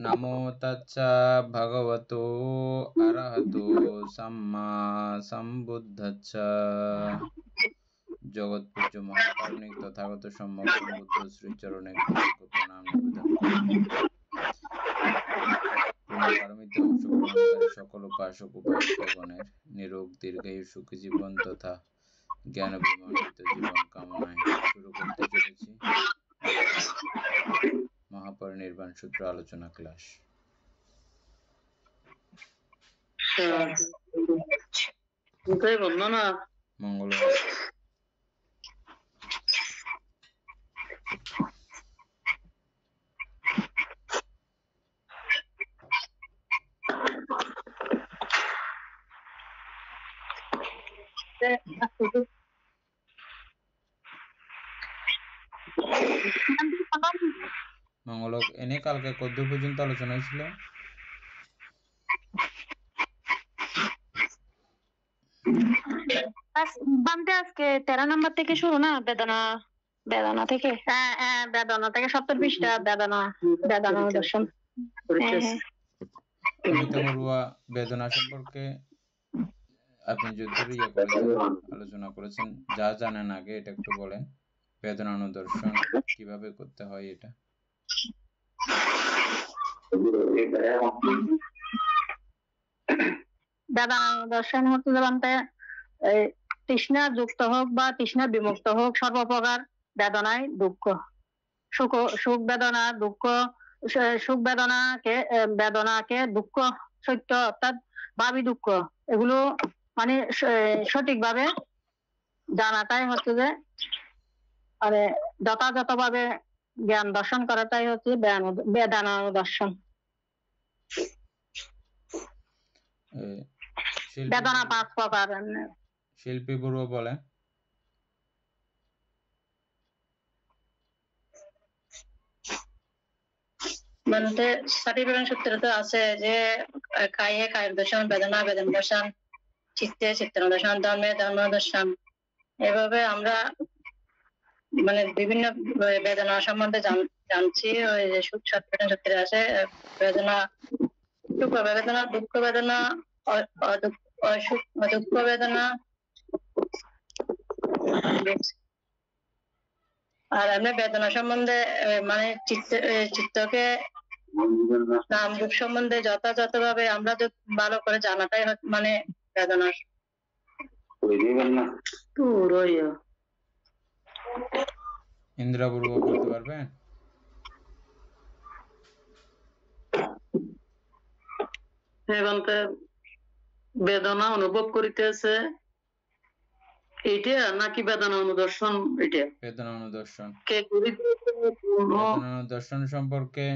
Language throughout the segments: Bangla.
নমো তাচ্ছা ভগবতো অরহতো সাম্মা সম্বুদ্ধস্সা। জগৎপূজ্য মহাকারণিক তথাগত সম্যক সম্বুদ্ধ শ্রীচরণে কৃতজ্ঞ প্রণাম নিবেদন করি। পুণ্যপারমিতে অংশগ্রহণকারী সকল উপাসক উপাসিকাগণের নিরোগ দীর্ঘায়ু সুখী জীবন তথা জ্ঞান বিমণ্ডিত জীবন কামনায় শুরু করতে চলেছি মহাপরিনির্বাণ সূত্র আলোচনা ক্লাস। মঙ্গল। মঙ্গলক এনে কালকে কদ্দূর পর্যন্ত আলোচনা হয়েছিল? আজকে 13 নম্বর থেকে শুরু না? বেদনা থেকে, বেদনা থেকে 70 পৃষ্ঠা বেদনা দর্শন। অমিতা বড়ুয়া বেদনা সম্পর্কে আপনি যদি আলোচনা করেছেন, যা জানেন আগে এটা একটু বলেন। বেদনা অনুদর্শন কিভাবে করতে হয় এটা? বেদনা অনুদর্শন হচ্ছে বলতে তৃষ্ণা যুক্ত হোক বা তৃষ্ণা বিমুক্ত হোক, সর্বপ্রকার বেদনায় দুঃখ, সুখ বেদনা দুঃখ, সুখ বেদনাকে দুঃখ সত্য অর্থাৎ ভাবি দুঃখ, এগুলো মানে সঠিকভাবে জানাটাই হচ্ছে যে মানে যথাযথভাবে জ্ঞান দর্শন করাটাই হচ্ছে বেদানা দর্শন। বেদনা 5 প্রকার। শিল্পী বড়ুয়া বলে মানে সার্টিফিকেশন সূত্রে আছে যে কায়ে কায়ের দর্শন, বেদনা বেদনা দর্শন, চিত্তে চিত্ত দর্শন, ধর্মে ধর্ম দর্শন। এভাবে আমরা মানে বিভিন্ন বেদনা সম্বন্ধে জানছি। ওই যে সার্টিফিকেশন সূত্রে আছে বেদনা, সুখ বেদনা, দুঃখ বেদনা, দুঃখ বেদনা। আর আমরা বেদনা সম্বন্ধে মানে চিত্তকে নাম রূপ সম্বন্ধে যথাযথভাবে আমরা ভালো করে জানাটাই মানে বেদনা। ইন্দিরা বড়ুয়া বলতে পারবেন? বেদনা অনুভব করিতেছে এইটা নাকি বেদনা অনুদর্শন? এটা বেদনা অনুদর্শন। বেদনা অনুদর্শন সম্পর্কে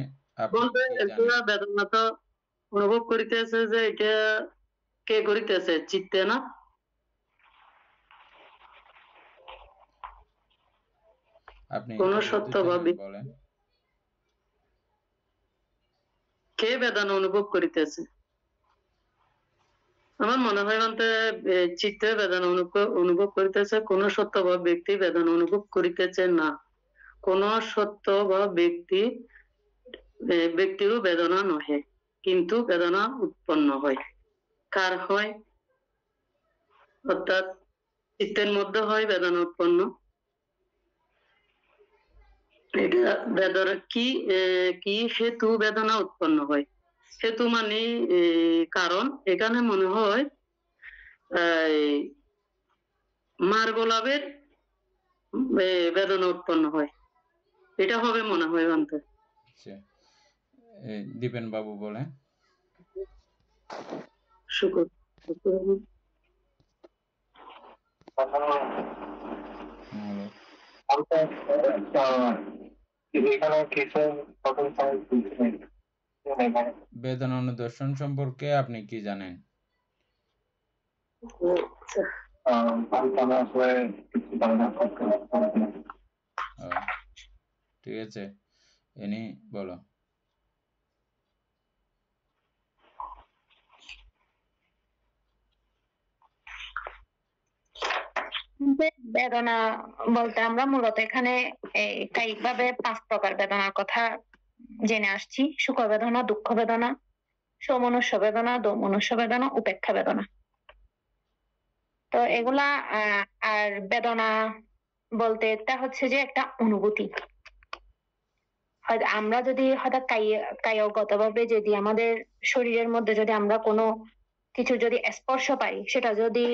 বেদনা তো অনুভব করিতেছে যে এটা কে করিতেছে? চিত্তে না? আপনি কোন সত্যভাবে বলেন কে বেদনা অনুভব করিতেছে? আমার মনে হয় চিত্তে বেদনা অনুভব করিতেছে কোন সত্যভাব ব্যক্তি বেদনা অনুভব করিতেছে না। কোন সত্যভাব ব্যক্তিরও বেদনা নহে, কিন্তু বেদনা উৎপন্ন হয়। কার হয়? অর্থাৎ চিত্তের মধ্যে হয় বেদনা উৎপন্ন। এটা বেদনা কি হেতু বেদনা উৎপন্ন হয়? হেতু মানে কারণ। এখানে মনে হয় মার গোলাপের বেদনা উৎপন্ন হয়, এটা হবে মনে হয়। দীপেন বাবু বলে শুকুর বেদনা অনুদর্শন সম্পর্কে আপনি কি জানেন? ঠিক আছে, এনি বলো। বেদনা বলতে আমরা মূলত এখানে কায়িকভাবে 5 প্রকার বেদনার কথা জেনে আসছি, সুখ বেদনা, দুঃখ বেদনা, সমনুষ্য বেদনা, দোমনুষ্য বেদনা, উপেক্ষা বেদনা। তো এগুলা আর বেদনা বলতে এটা হচ্ছে যে একটা অনুভূতি। হয়তো আমরা যদি হঠাৎ কায়গতভাবে যদি আমাদের শরীরের মধ্যে যদি আমরা কোনো কিছু যদি স্পর্শ পাই, সেটা যদি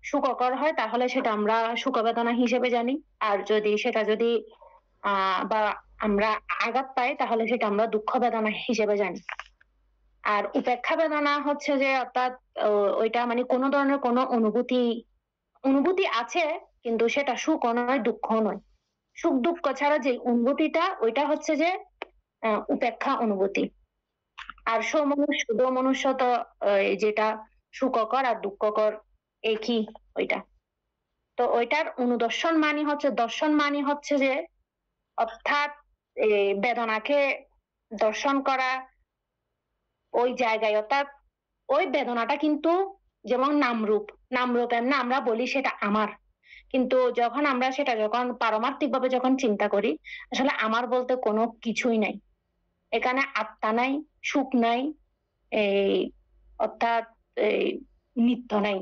সুখকর হয় তাহলে সেটা আমরা সুখ বেদনা হিসেবে জানি। আর যদি সেটা যদি বা আমরা আঘাত পাই তাহলে সেটা আমরা দুঃখ বেদনা হিসেবে জানি। আর উপেক্ষা বেদনা হচ্ছে যে অর্থাৎ ওইটা মানে কোনো ধরনের কোনো অনুভূতি আছে, কিন্তু সেটা সুখ নয়, দুঃখ নয়। সুখ দুঃখ ছাড়া যে অনুভূতিটা, ওইটা হচ্ছে যে উপেক্ষা অনুভূতি। আর দোমনুষ্য তো যেটা সুখকর আর দুঃখকর একই ওইটা। তো ওইটার অনুদর্শন দর্শন মানে হচ্ছে যে অর্থাৎ বেদনাকে দর্শন করা ওই জায়গায়, অর্থাৎ ওই বেদনাটা কিন্তু যেমন নামরূপ এমনি আমরা বলি সেটা আমার, কিন্তু যখন আমরা সেটা যখন পারমার্থিক ভাবে যখন চিন্তা করি, আসলে আমার বলতে কোনো কিছুই নাই। এখানে আত্মা নাই, সুখ নাই, এই অর্থাৎ এই নিত্য নাই।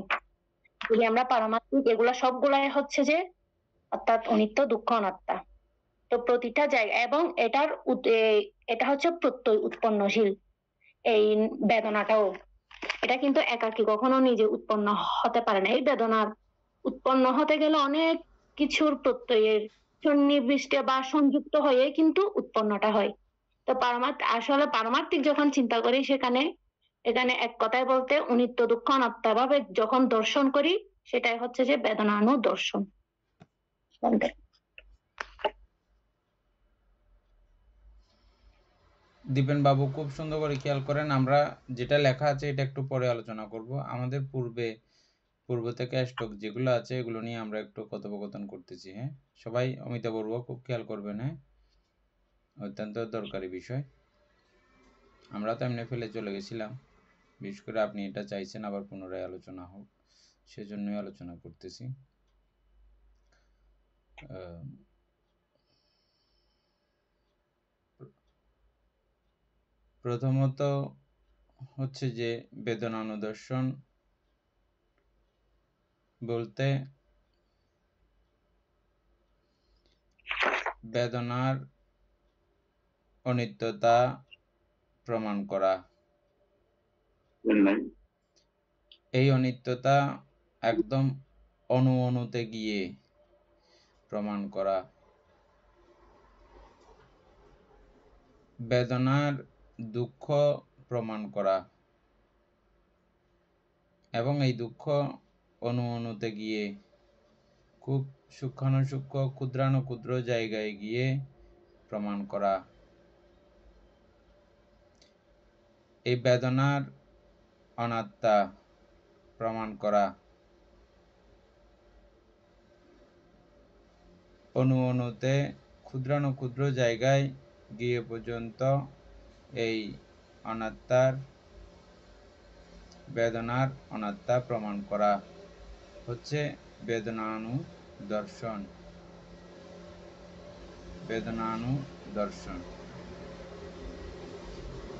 যদি আমরা পারমার্থিক, এগুলা সবগুলাই হচ্ছে যে অর্থাৎ অনিত্য, দুঃখ, অনাত্মা। তো প্রতিটা জায়গা এবং এটা হচ্ছে প্রত্যয় উৎপন্নশীল। এই বেদনাটাও, এটা কিন্তু একাকী কখনো নিজে উৎপন্ন হতে পারে না। এই বেদনার উৎপন্ন হতে গেলে অনেক কিছুর প্রত্যয়ের সন্নিবিষ্টে বা সংযুক্ত হয়ে কিন্তু উৎপন্নটা হয়। তো আসলে পারমার্থিক যখন চিন্তা করি, এখানে এক কথায় বলতে অনিত্য, দুঃখ, অনাত্মা ভাবে যখন দর্শন করি, সেটাই হচ্ছে যে বেদনানু দর্শন। দীপেন বাবু খুব সুন্দর করে খেয়াল করেন, আমরা যেটা লেখা আছে এটা একটু পরে আলোচনা করব। আমাদের পূর্ব থেকে স্টক যেগুলো আছে এগুলো নিয়ে আমরা একটু কথোপকথন করতেছি। হ্যাঁ, সবাই অমিতাভর্ব খুব খেয়াল করবেন। হ্যাঁ, অত্যন্ত দরকারি বিষয়। আমরা তো এমনি ফেলে চলে গেছিলাম, বিশেষ করে আপনি এটা চাইছেন আবার পুনরায় আলোচনা হোক, সেজন্যই আলোচনা করতেছি। প্রথমত হচ্ছে যে বেদনা অনুদর্শন বলতে বেদনার অনিত্যতা প্রমাণ করা। এই অনিত্যতা একদম অনুতে গিয়ে প্রমাণ করা। বেদনার দুঃখ প্রমাণ করা এবং এই দুঃখ অনুতে গিয়ে খুব সূক্ষ্মাণুসূক্ষ্ম ক্ষুদ্রাণুক্ষুদ্র জায়গায় গিয়ে প্রমাণ করা। এই বেদনার অনাত্মা প্রমাণ করা, অনুতে ক্ষুদ্রাণুক্ষুদ্র জায়গায় গিয়ে পর্যন্ত এই বেদনার অনাত্মা প্রমাণ করা হচ্ছে বেদনানুদর্শন।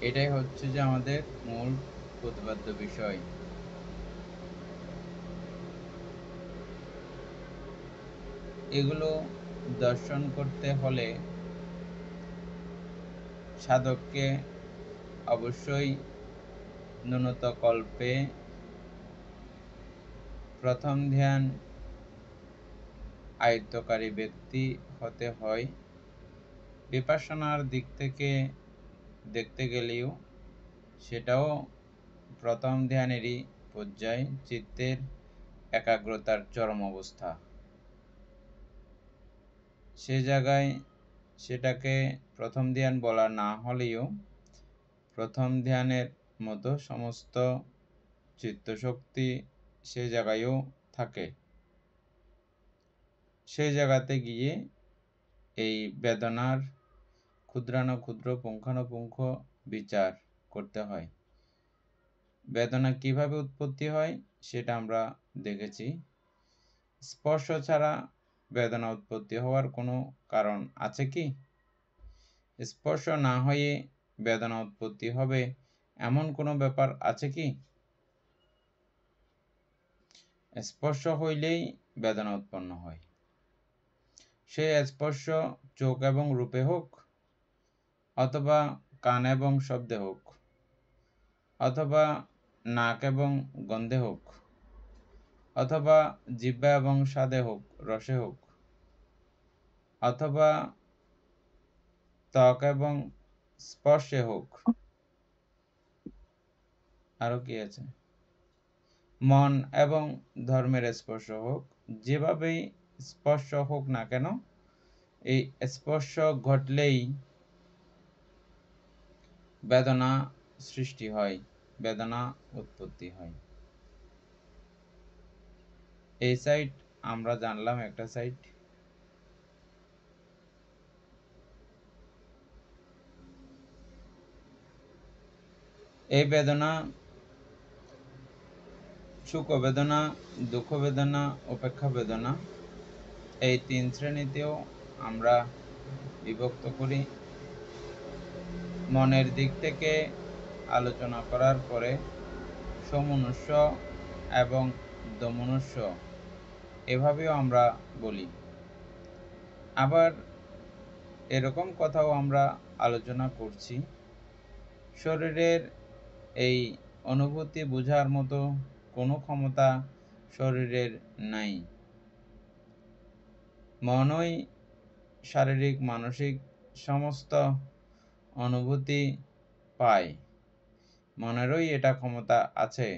এটাই হচ্ছে যে আমাদের মূল প্রতিপাদ্য বিষয়। এগুলো দর্শন করতে হলে সাধককে অবশ্যই ন্যূনতকল্পে প্রথম ধ্যান আয়ত্তকারী ব্যক্তি হতে হয়। বিপাসনার দিক থেকে দেখতে গেলেও সেটাও প্রথম ধ্যানেরই পর্যায়, চিত্তের একাগ্রতার চরম অবস্থা। সে জায়গায় সেটাকে প্রথম ধ্যান বলা না হলেও প্রথম ধ্যানের মতো সমস্ত চিত্তশক্তি সে জায়গায়ও থাকে। সেই জায়গাতে গিয়ে এই বেদনার ক্ষুদ্রাণুক্ষুদ্র পুঙ্খানুপুঙ্খ বিচার করতে হয়। বেদনা কিভাবে উৎপত্তি হয় সেটা আমরা দেখেছি। স্পর্শ ছাড়া বেদনা উৎপত্তি হওয়ার কোনো কারণ আছে কি? স্পর্শ না হয়ে বেদনা উৎপত্তি হবে এমন কোনো ব্যাপার আছে কি? স্পর্শ হইলেই বেদনা উৎপন্ন হয়। সে স্পর্শ চোখ এবং রূপে হোক, অথবা কান এবং শব্দে হোক, অথবা নাক এবং গন্ধে হোক, অথবা জিহ্বা এবং স্বাদে হোক, রসে হোক, অথবা ত্বক এবং স্পর্শে হোক। আরো কি আছে? মন এবং ধর্মের স্পর্শ হোক, যেভাবেই স্পর্শ হোক না কেন, এই স্পর্শ ঘটলেই বেদনা সৃষ্টি হয়, বেদনা উৎপত্তি হয়। এই সাইড আমরা জানলাম একটা সাইড। এই বেদনা সুখ বেদনা, দুঃখ বেদনা, উপেক্ষা বেদনা, এই 3 শ্রেণীতেও আমরা বিভক্ত করি। মনের দিক থেকে আলোচনা করার পরে সমনুষ্য এবং দমনুষ্য এভাবেও আমরা বলি। আবার এরকম কথাও আমরা আলোচনা করছি, শরীরের এই অনুভূতি বোঝার মতো কোনো ক্ষমতা শরীরের নাই। মনই শারীরিক মানসিক সমস্ত অনুভূতি পায়। মনেরই এটা ক্ষমতা আছে,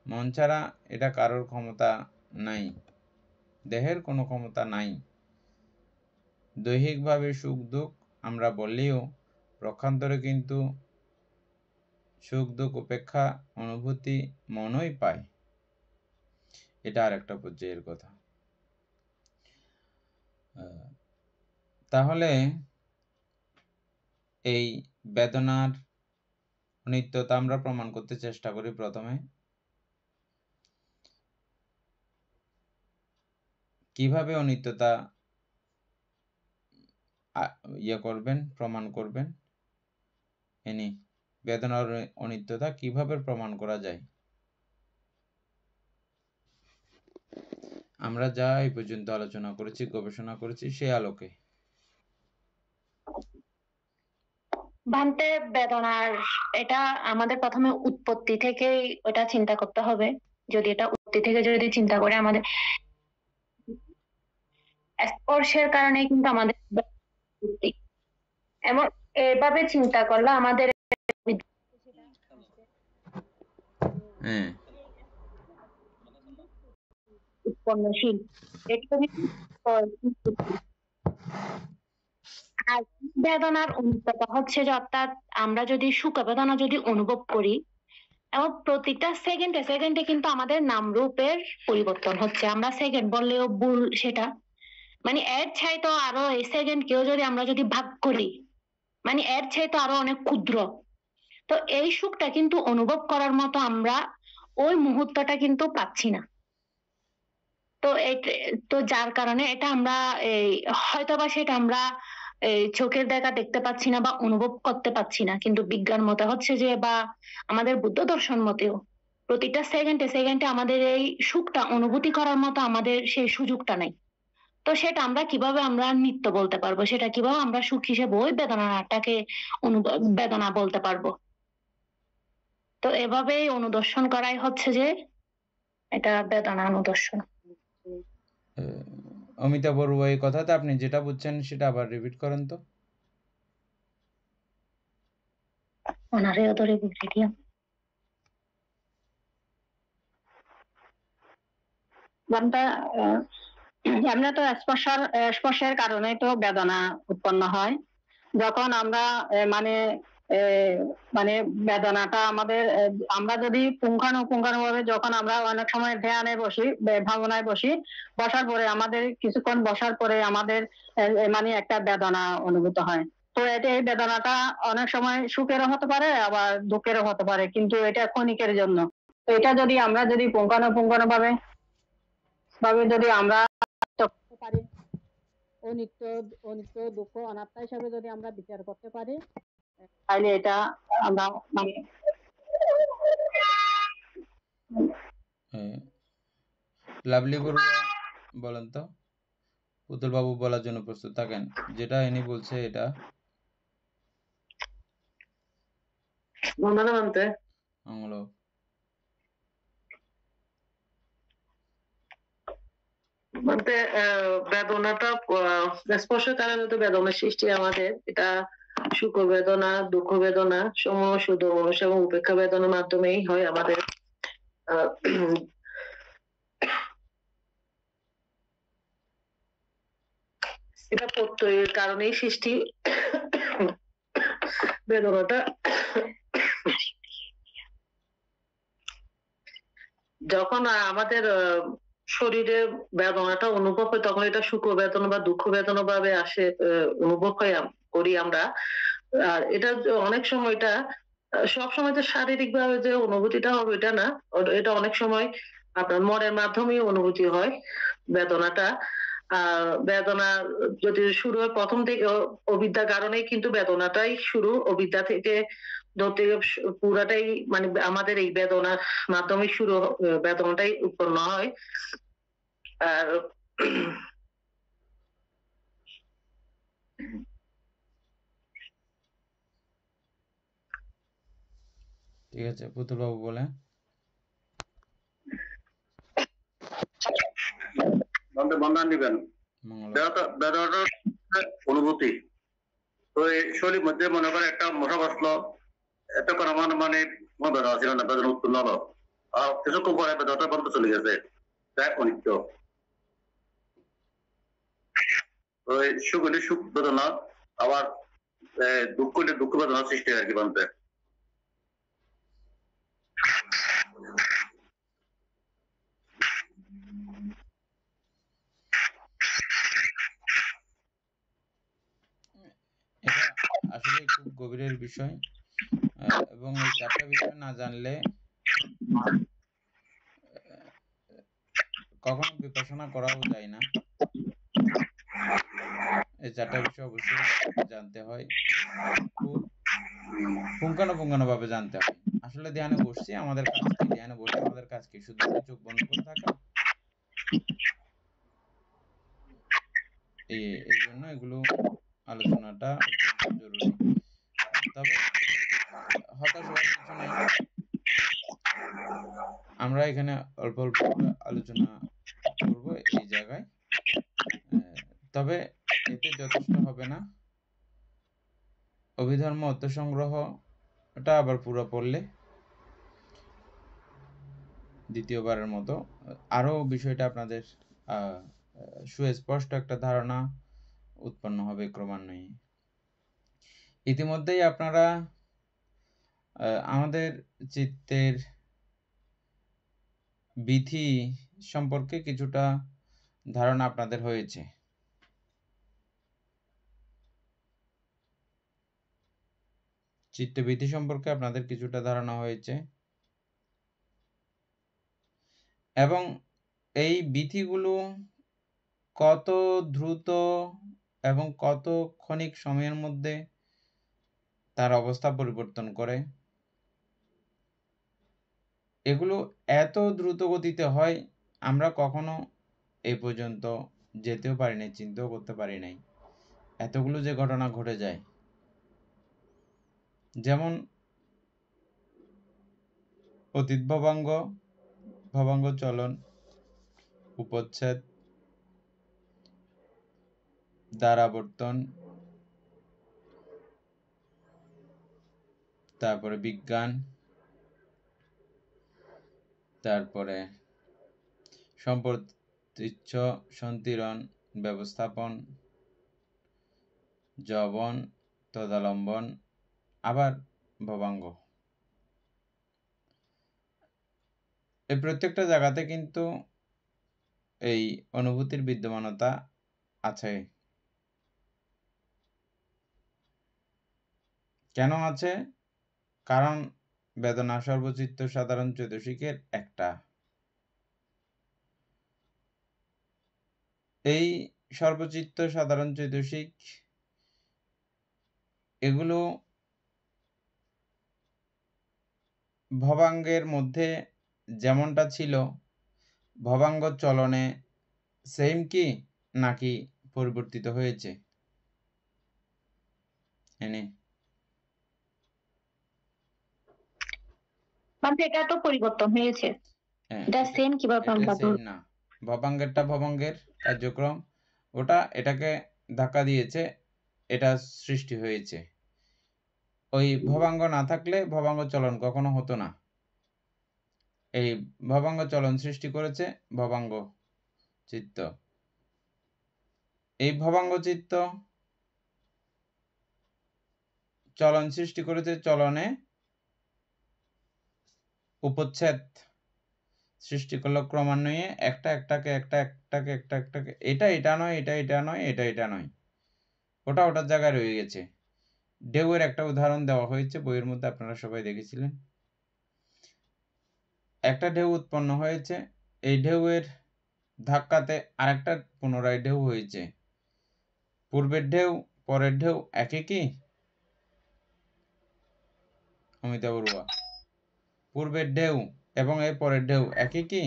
মন ছাড়া এটা কারোর ক্ষমতা নাই, দেহের কোনো ক্ষমতা নাই। দৈহিকভাবে সুখ দুঃখ আমরা বললেও পক্ষান্তরে কিন্তু সুখ দুঃখ উপেক্ষা অনুভূতি মনই পায়। এটা আর একটা পর্যায়ের কথা। তাহলে এই বেদনার অনিত্যতা আমরা প্রমাণ করতে চেষ্টা করি। প্রথমে কিভাবে অনিত্যতা প্রমাণ করবেন? বেদনার অনিত্যতা কিভাবে প্রমাণ করা যায়? আমরা যা এই পর্যন্ত আলোচনা করেছি, গবেষণা করেছি, সেই আলোকে ভান্তে বেদনার এটা আমাদের প্রথমে উৎপত্তি থেকেই ওটা চিন্তা করতে হবে। যদি এটা উৎপত্তি থেকে যদি চিন্তা করে, আমাদের স্পর্শের কারণে কিন্তু আমাদের উৎপত্তি, এবং এভাবে চিন্তা করলে আমাদের উৎপন্নশীল। আর বেদনার অনুভূতি হচ্ছে যে, অর্থাৎ আমরা যদি সুখ বেদনা যদি অনুভব করি, এবং প্রতিটা সেকেন্ডে সেকেন্ডে কিন্তু আমাদের নাম রূপের পরিবর্তন হচ্ছে। আমরা সেকেন্ড বললেও ভুল সেটা, মানে এর চাইতে আরো এই সেকেন্ড কেউ যদি আমরা যদি ভাগ করি, মানে এর চাইতে আরো অনেক ক্ষুদ্র। তো এই সুখটা কিন্তু অনুভব করার মতো আমরা ওই মুহূর্তটা কিন্তু পাচ্ছি না। তো যার কারণে এটা আমরা হয়তোবা সেটা আমরা চোখের দেখা দেখতে পাচ্ছি না বা অনুভব করতে পাচ্ছি না, কিন্তু বিজ্ঞান মতে হচ্ছে যে, বা আমাদের বুদ্ধ দর্শন মতেও প্রতিটা সেকেন্ডে সেকেন্ডে আমাদের এই সুখটা অনুভূতি করার মতো আমাদের সেই সুযোগটা নাই। তো সেটা আমরা কিভাবে আমরা নিত্য বলতে পারবো, সেটা কিভাবে আমরা সুখ হিসেবে ওই বেদনাটাকে বেদনা বলতে পারবো? তো এভাবেই অনুদর্শন করাই হচ্ছে যে এটা বেদনা অনুদর্শন। অমিতা বড়ুয়া, এই কথাতে আপনি যেটা বুঝছেন সেটা আবার রিপিট করেন তো। ওনারেও ধরে বুঝিয়ে দিলাম। আমরা তো স্পর্শের কারণে তো বেদনা উৎপন্ন হয়। যখন আমরা মানে বেদনাটা আমাদের, আমরা যদি পুঙ্খানুপুঙ্খানু ভাবে যখন আমরা অনেক সময় ধ্যানে বসি, ভাবনায় বসি, বসার পরে আমাদের কিছুক্ষণ বসার পরে আমাদের মানে একটা বেদনা অনুভূত হয়। তো এই বেদনাটা অনেক সময় সুখেরও হতে পারে, আবার দুঃখেরও হতে পারে, কিন্তু এটা ক্ষণিকের জন্য। তো এটা যদি আমরা যদি পুঙ্খানুপুঙ্খানু ভাবে যদি আমরা পারি, অনিত্য অনিত্য দুঃখ অনাত্মা হিসাবে যদি আমরা বিচার করতে পারি, তাহলে এটা আমরা মানে লাভলি বড়ুয়া বলেন তো, পুতুল বাবু বলার জন্য প্রস্তুত থাকেন। যেটা ইনি বলছে এটা হলো বলতে বেদনাটা স্পর্শ কারণে তো বেদনার সৃষ্টি আমাদের, এটা সুখ বেদনা, দুঃখ বেদনা, সময় সুখ এবং উপেক্ষা বেদনার মাধ্যমেই হয় আমাদের। এটা প্রত্যয়ের কারণেই সৃষ্টি বেদনাটা। যখন আমাদের শরীরে বেদনাটা অনুভব হয় তখন এটা সুখ বেদনা বা দুঃখ বেদনা ভাবে আসে, অনুভব হয় করি আমরা। আর এটা অনেক সময় এটা সবসময় তো শারীরিক ভাবে যে অনুভূতিটা হবে এটা না, এটা অনেক সময় আপনার মনের মাধ্যমেই অনুভূতি হয় বেদনাটা। বেদনা যদি শুরু হয় প্রথম থেকে অবিদ্যা কারণেই কিন্তু বেদনাটাই শুরু, অবিদ্যা থেকে ধরতে পুরাটাই মানে আমাদের এই বেদনার মাধ্যমে শুরু, বেদনাটাই উৎপন্ন হয়। আর ঠিক আছে, পুতুল বাবু বলে বন্ধন দিবেন। বেদনাটা অনুভূতি, তো এই শরীর মধ্যে মনে করে একটা মশা বসলো, এতক্ষণ আমার মানে বেদনা ছিল না, বেদনা উৎপন্ন হলো, আর কিছুক্ষণ পরে বেদনাটা বন্ধ চলে গেছে, তাই অনিত্য। তো এই সুখ হলে সুখ বেদনা, আবার দুঃখ হলে দুঃখ বেদনা সৃষ্টি হয় আর কি বলতে। এটা আসলে খুব গভীরের বিষয়, এবং এই চারটা বিষয় না জানলে কখনো বিপাসনা করাও যায় না। এই চারটা বিষয় অবশ্যই জানতে হয়, খুব পুঙ্খানুপুঙ্খানুভাবে জানতে হয়। আসলে ধ্যানে বসছি, আমাদের কাজ কি? ধ্যানে বসে আমাদের কাজ কি? শুধু চোখ বন্ধ করে থাকা? এই জন্য এগুলো আলোচনাটা জরুরি। তবে হতাশ হওয়ার কিছু নাই, আমরা এখানে অল্প অল্প করে আলোচনা করব এই জায়গায়। তবে এতে যথেষ্ট হবে না। অভিধর্ম অর্থসংগ্রহটা আবার পুরো পড়লে দ্বিতীয়বারের মতো আরো বিষয়টা আপনাদের সুস্পষ্ট একটা ধারণা উৎপন্ন হবে ক্রমান্বয়ে। ইতিমধ্যেই আপনারা আমাদের চিত্তের বিধি সম্পর্কে কিছুটা ধারণা আপনাদের হয়েছে। চিত্তবিধি সম্পর্কে আপনাদের কিছুটা ধারণা হয়েছে, এবং এই বিধিগুলো কত দ্রুত এবং কত ক্ষণিক সময়ের মধ্যে তার অবস্থা পরিবর্তন করে, এগুলো এত দ্রুত গতিতে হয় আমরা কখনো এই পর্যন্ত যেতেও পারি নাই, চিন্তাও করতে পারি নাই এতগুলো যে ঘটনা ঘটে যায়। যেমন অতীত ভবাঙ্গ, ভবাঙ্গ চলন, উপচ্ছেদ, দ্বারাবর্তন, তারপরে বিজ্ঞান, তারপরে সম্পর্তিচ্ছ সন্তিরণ ব্যবস্থাপন, যবন, তদালম্বন, আবার ভবাঙ্গ। এই প্রত্যেকটা জায়গাতে কিন্তু এই অনুভূতির বিদ্যমানতা আছে। কেন আছে? কারণ বেদনা সর্বচিত্ত সাধারণ চৈতসিকের একটা। এই সর্বচিত্ত, সাধারণ চৈতসিক, এগুলো ভবাঙ্গের মধ্যে যেমনটা ছিল ভবাঙ্গ চলনে সেম কি নাকি পরিবর্তিত হয়েছে? এনে মানে এটা তো পরিবর্তন হয়েছে, হ্যাঁ, এটা সেম কিভাবে আমরা সেম না। ভবাঙ্গেরটা ভবাঙ্গের কার্যক্রম, ওটা এটাকে ধাক্কা দিয়েছে, এটা সৃষ্টি হয়েছে। ওই ভবাঙ্গ না থাকলে ভবাঙ্গ চলন কখনো হতো না। এই ভবাঙ্গ চলন সৃষ্টি করেছে ভবাঙ্গ চিত্ত। এই ভবাঙ্গ চিত্ত চলন সৃষ্টি করেছে, চলনে উপচ্ছেদ সৃষ্টি করলো ক্রমান্বয়ে, একটাকে এটা নয়, এটা নয়, এটা নয়, ওটার জায়গায় রয়ে গেছে। ঢেউয়ের একটা উদাহরণ দেওয়া হয়েছে বইয়ের মধ্যে, আপনারা সবাই দেখেছিলেন। একটা ঢেউ উৎপন্ন হয়েছে, এই ঢেউয়ের ধাক্কাতে আরেকটা পুনরায় ঢেউ হয়েছে। পূর্বের ঢেউ পরের ঢেউ একই কি অমিতা বড়ুয়া? পূর্বের ঢেউ এবং এর পরের ঢেউ একই কি?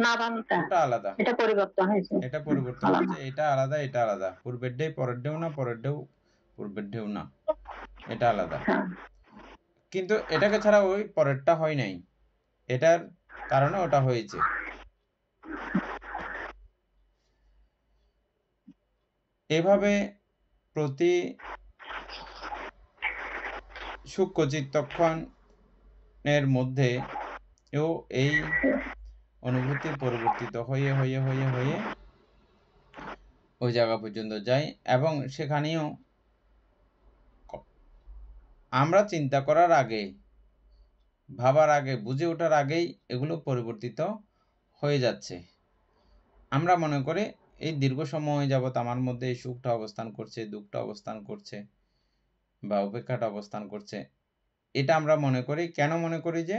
না, ওটা আলাদা, এটা পরিবর্তন হয়েছে, এটা পরিবর্তন হয়েছে, এটা আলাদা, এটা আলাদা। পূর্বের ঢেউ পরের ঢেউ না, পরের ঢেউ পূর্বের ঢেউ না, এটা আলাদা। কিন্তু এটাকে ছাড়া ওই পরেরটা হয় নাই, এটার কারণে ওটা হয়েছে। এভাবে প্রতি সূক্ষ্ম চিত্তক্ষণের মধ্যে এই অনুভূতি পরিবর্তিত হয়ে হয়ে হয়ে হয়ে ওই জায়গা পর্যন্ত যায়, এবং সেখানেও আমরা চিন্তা করার আগে, ভাবার আগে, বুঝে ওঠার আগেই এগুলো পরিবর্তিত হয়ে যাচ্ছে। আমরা মনে করি এই দীর্ঘ সময় যাবৎ আমার মধ্যে এই সুখটা অবস্থান করছে, দুঃখটা অবস্থান করছে, বা উপেক্ষাটা অবস্থান করছে, এটা আমরা মনে করি। কেন মনে করি? যে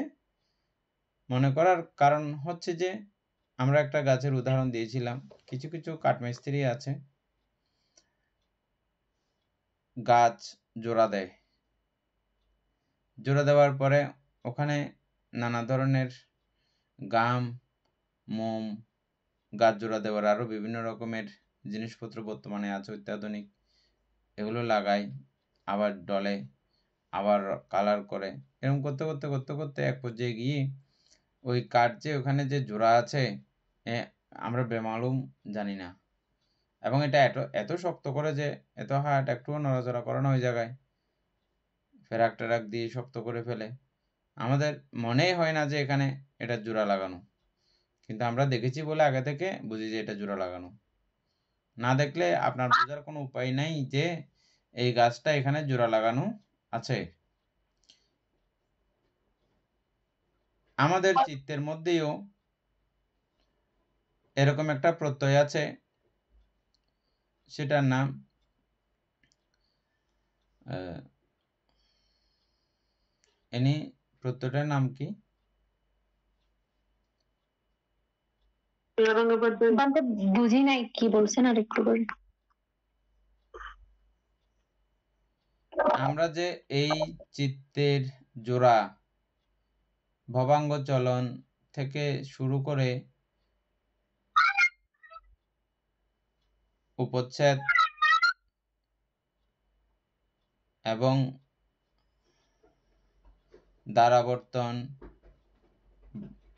মনে করার কারণ হচ্ছে যে আমরা একটা গাছের উদাহরণ দিয়েছিলাম, কিছু কিছু কাঠমিস্ত্রি আছে, গাছ জোড়া দেয়, জোড়া দেওয়ার পরে ওখানে নানা ধরনের গাম, মোম, গাছ জোড়া দেওয়ার আরো বিভিন্ন রকমের জিনিসপত্র বর্তমানে আছে অত্যাধুনিক, এগুলো লাগায়, আবার ডলে, আবার কালার করে, এরকম করতে করতে করতে করতে এক পর্যায়ে গিয়ে ওই কাঠ যে ওখানে যে জোড়া আছে আমরা বেমালুম জানি না, এবং এটা এত শক্ত করে যে এত হার্ড, একটুও নড়াচড়া করে না ওই জায়গায়, ফেরাক টেরাক দিয়ে শক্ত করে ফেলে, আমাদের মনেই হয় না যে এখানে এটা জোড়া লাগানো। কিন্তু আমরা দেখেছি বলে আগে থেকে বুঝি যে এটা জোড়া লাগানো। না দেখলে আপনার বোঝার কোনো উপায় নাই যে এই গাছটা এখানে জোড়া লাগানো আছে। আমাদের চিত্তের মধ্যেও এরকম একটা প্রত্যয় আছে, সেটার নাম প্রত্যয়টার নাম কি? বুঝি নাই কি বলছেন, আর একটু করে। আমরা যে এই চিত্তের জোড়া ভবাঙ্গ চলন থেকে শুরু করে উপচ্ছেদ এবং দ্বারাবর্তন,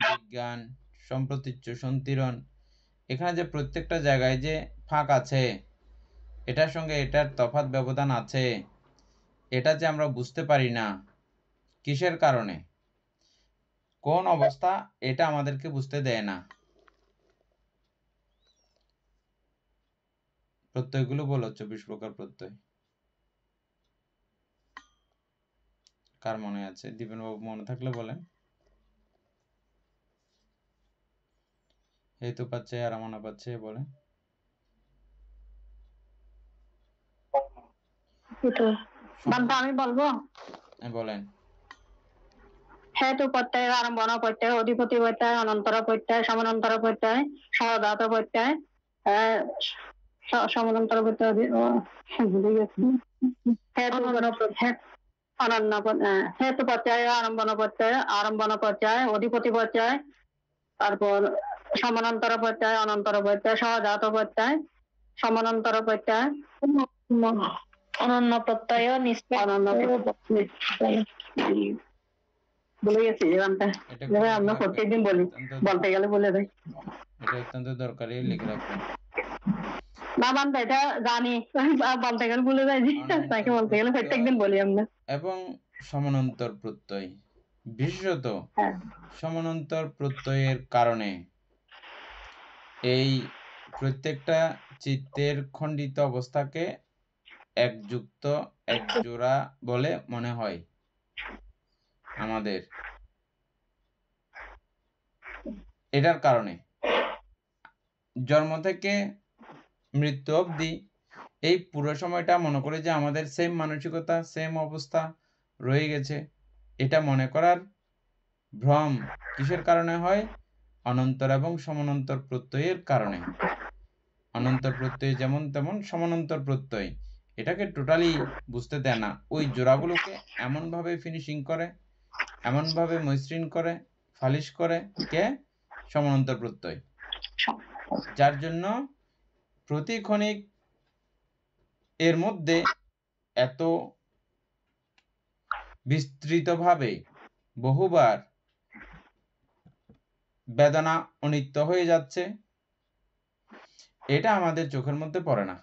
বিজ্ঞান, সম্প্রতীচ্য, সন্তিরণ, এখানে যে প্রত্যেকটা জায়গায় যে ফাঁক আছে, এটার সঙ্গে এটার তফাৎ ব্যবধান আছে, এটা যে আমরা বুঝতে পারি না কিসের কারণে, কোন অবস্থা, এটা আমাদেরকে বুঝতে দেয় না। প্রত্যয়গুলো বলো, 24 প্রকার প্রত্যয় কার মনে আছে? দীপেন বাবু মনে থাকলে বলেন। হেতু পাচ্ছে আর আমনা পাচ্ছে বলেন। আমি বলবো, বলেন। হেতু প্রত্যয়, আরম্ভনা প্রত্যয়, অধিপতি প্রত্যয়, অনন্তর প্রত্যয়, সমান্তর প্রত্যয়, সহদাত প্রত্যয়, সমানান্তর প্রত্যয় ভুলে গেছি। হেতু প্রত্যয়, আরম্ভন প্রত্যয়, অধিপতি প্রত্যয়, তারপর সমানান্তর প্রত্যয়, অনন্তর প্রত্যয়, সহজাত প্রত্যয়, সমানান্তর প্রত্যয়, অনন্য প্রত্যয়, ভুলে গেছি এখানটা। আমরা প্রত্যেকদিন বলি, বলতে গেলে বলে দেয়। এটা অত্যন্ত দরকারি, লিখে রাখবেন। না বান্ধব এটা জানি, বলতে গেলে ভুলে যাই, তাকে বলতে গেলে প্রত্যেকদিন বলি আমরা। এবং সমানান্তর প্রত্যয়, বিশেষত সমানান্তর প্রত্যয়ের কারণে এই প্রত্যেকটা চিত্তের খণ্ডিত অবস্থাকে একযুক্ত, এক জোড়া বলে মনে হয় আমাদের। এটার কারণে জন্ম থেকে মৃত্যু অবধি এই পুরো সময়টা মনে করি যে আমাদের সেম মানসিকতা, সেম অবস্থা রয়ে গেছে। এটা মনে করার ভ্রম কিসের কারণে হয়? অনন্তর এবং সমানান্তর প্রত্যয়ের কারণে। অনন্তর প্রত্যয় যেমন তেমন সমানান্তর প্রত্যয় এটাকে টোটালি বুঝতে দেয় না। ওই জোড়াগুলোকে এমনভাবে ফিনিশিং করে, এমনভাবে মসৃণ করে, ফালিশ করে কে? সমানান্তর প্রত্যয়। যার জন্য প্রতি ক্ষণিক এর মধ্যে এত বিস্তৃতভাবে বহুবার বেদনা অনিত্য হয়ে যাচ্ছে, এটা আমাদের চোখের মধ্যে পড়ে না,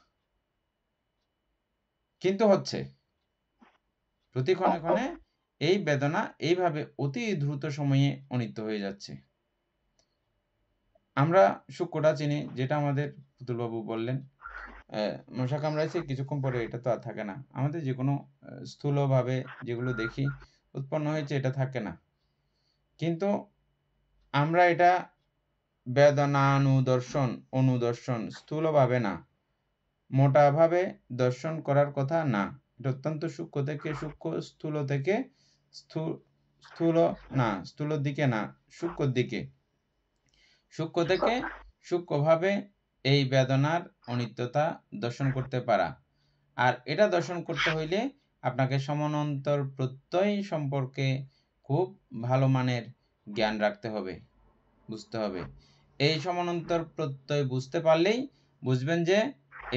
কিন্তু হচ্ছে প্রতি ক্ষণে ক্ষণে এই বেদনা এইভাবে অতি দ্রুত সময়ে অনিত্য হয়ে যাচ্ছে। আমরা সূক্ষ্মটা চিনি, যেটা আমাদের পুতুলবাবু বললেন, মশা কামড়াইছে, কিছুক্ষণ পরে এটা তো আর থাকে না। আমাদের যে কোনো স্থূলভাবে যেগুলো দেখি উৎপন্ন হয়েছে এটা থাকে না, কিন্তু আমরা এটা অনুদর্শন স্থূলভাবে না, মোটাভাবে দর্শন করার কথা না। এটা অত্যন্ত সূক্ষ্ম থেকে সূক্ষ্ম, স্থূল থেকে স্থূলর দিকে না, সূক্ষ্মর দিকে, সূক্ষ্ম থেকে সূক্ষ্মভাবে এই বেদনার অনিত্যতা দর্শন করতে পারা। আর এটা দর্শন করতে হইলে আপনাকে সমানান্তর প্রত্যয় সম্পর্কে খুব ভালো মানের জ্ঞান রাখতে হবে, বুঝতে হবে। এই সমানান্তর প্রত্যয় বুঝতে পারলেই বুঝবেন যে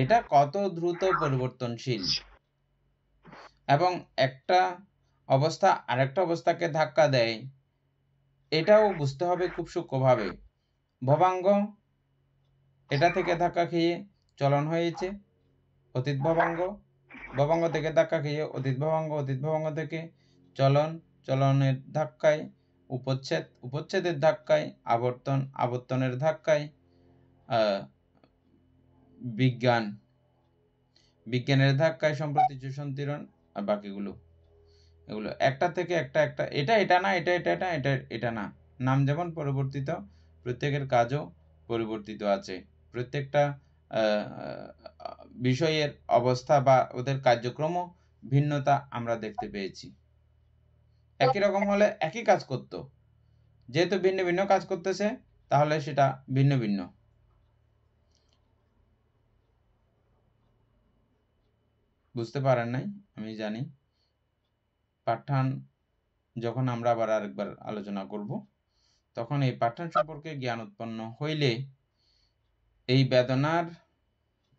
এটা কত দ্রুত পরিবর্তনশীল, এবং একটা অবস্থা আরেকটা অবস্থাকে ধাক্কা দেয়, এটাও বুঝতে হবে খুব সূক্ষ্মভাবে। ভবাঙ্গ এটা থেকে ধাক্কা খেয়ে চলন হয়েছে, অতীত ভবাঙ্গ, ভবাঙ্গ থেকে ধাক্কা খেয়ে অতীত ভবাঙ্গ, অতীত ভবাঙ্গ থেকে চলন, চলনের ধাক্কায় উপচ্ছেদ, উপচ্ছেদের ধাক্কায় আবর্তন, আবর্তনের ধাক্কায় বিজ্ঞান, বিজ্ঞানের ধাক্কায় সম্প্রতি সন্তিরণ, আর বাকিগুলো এগুলো একটা থেকে একটা, এটা না, এটা না। নাম যেমন পরিবর্তিত, প্রত্যেকের কাজও পরিবর্তিত আছে। প্রত্যেকটা বিষয়ের অবস্থা বা ওদের কার্যক্রমও ভিন্নতা আমরা দেখতে পেয়েছি। একই রকম হলে একই কাজ করত, যেহেতু ভিন্ন ভিন্ন কাজ করতেছে তাহলে সেটা ভিন্ন ভিন্ন। বুঝতে পারেন নাই আমি জানি। পাঠান যখন আমরা আবার আরেকবার আলোচনা করব, তখন এই পাঠান সম্পর্কে জ্ঞান উৎপন্ন হইলে এই বেদনার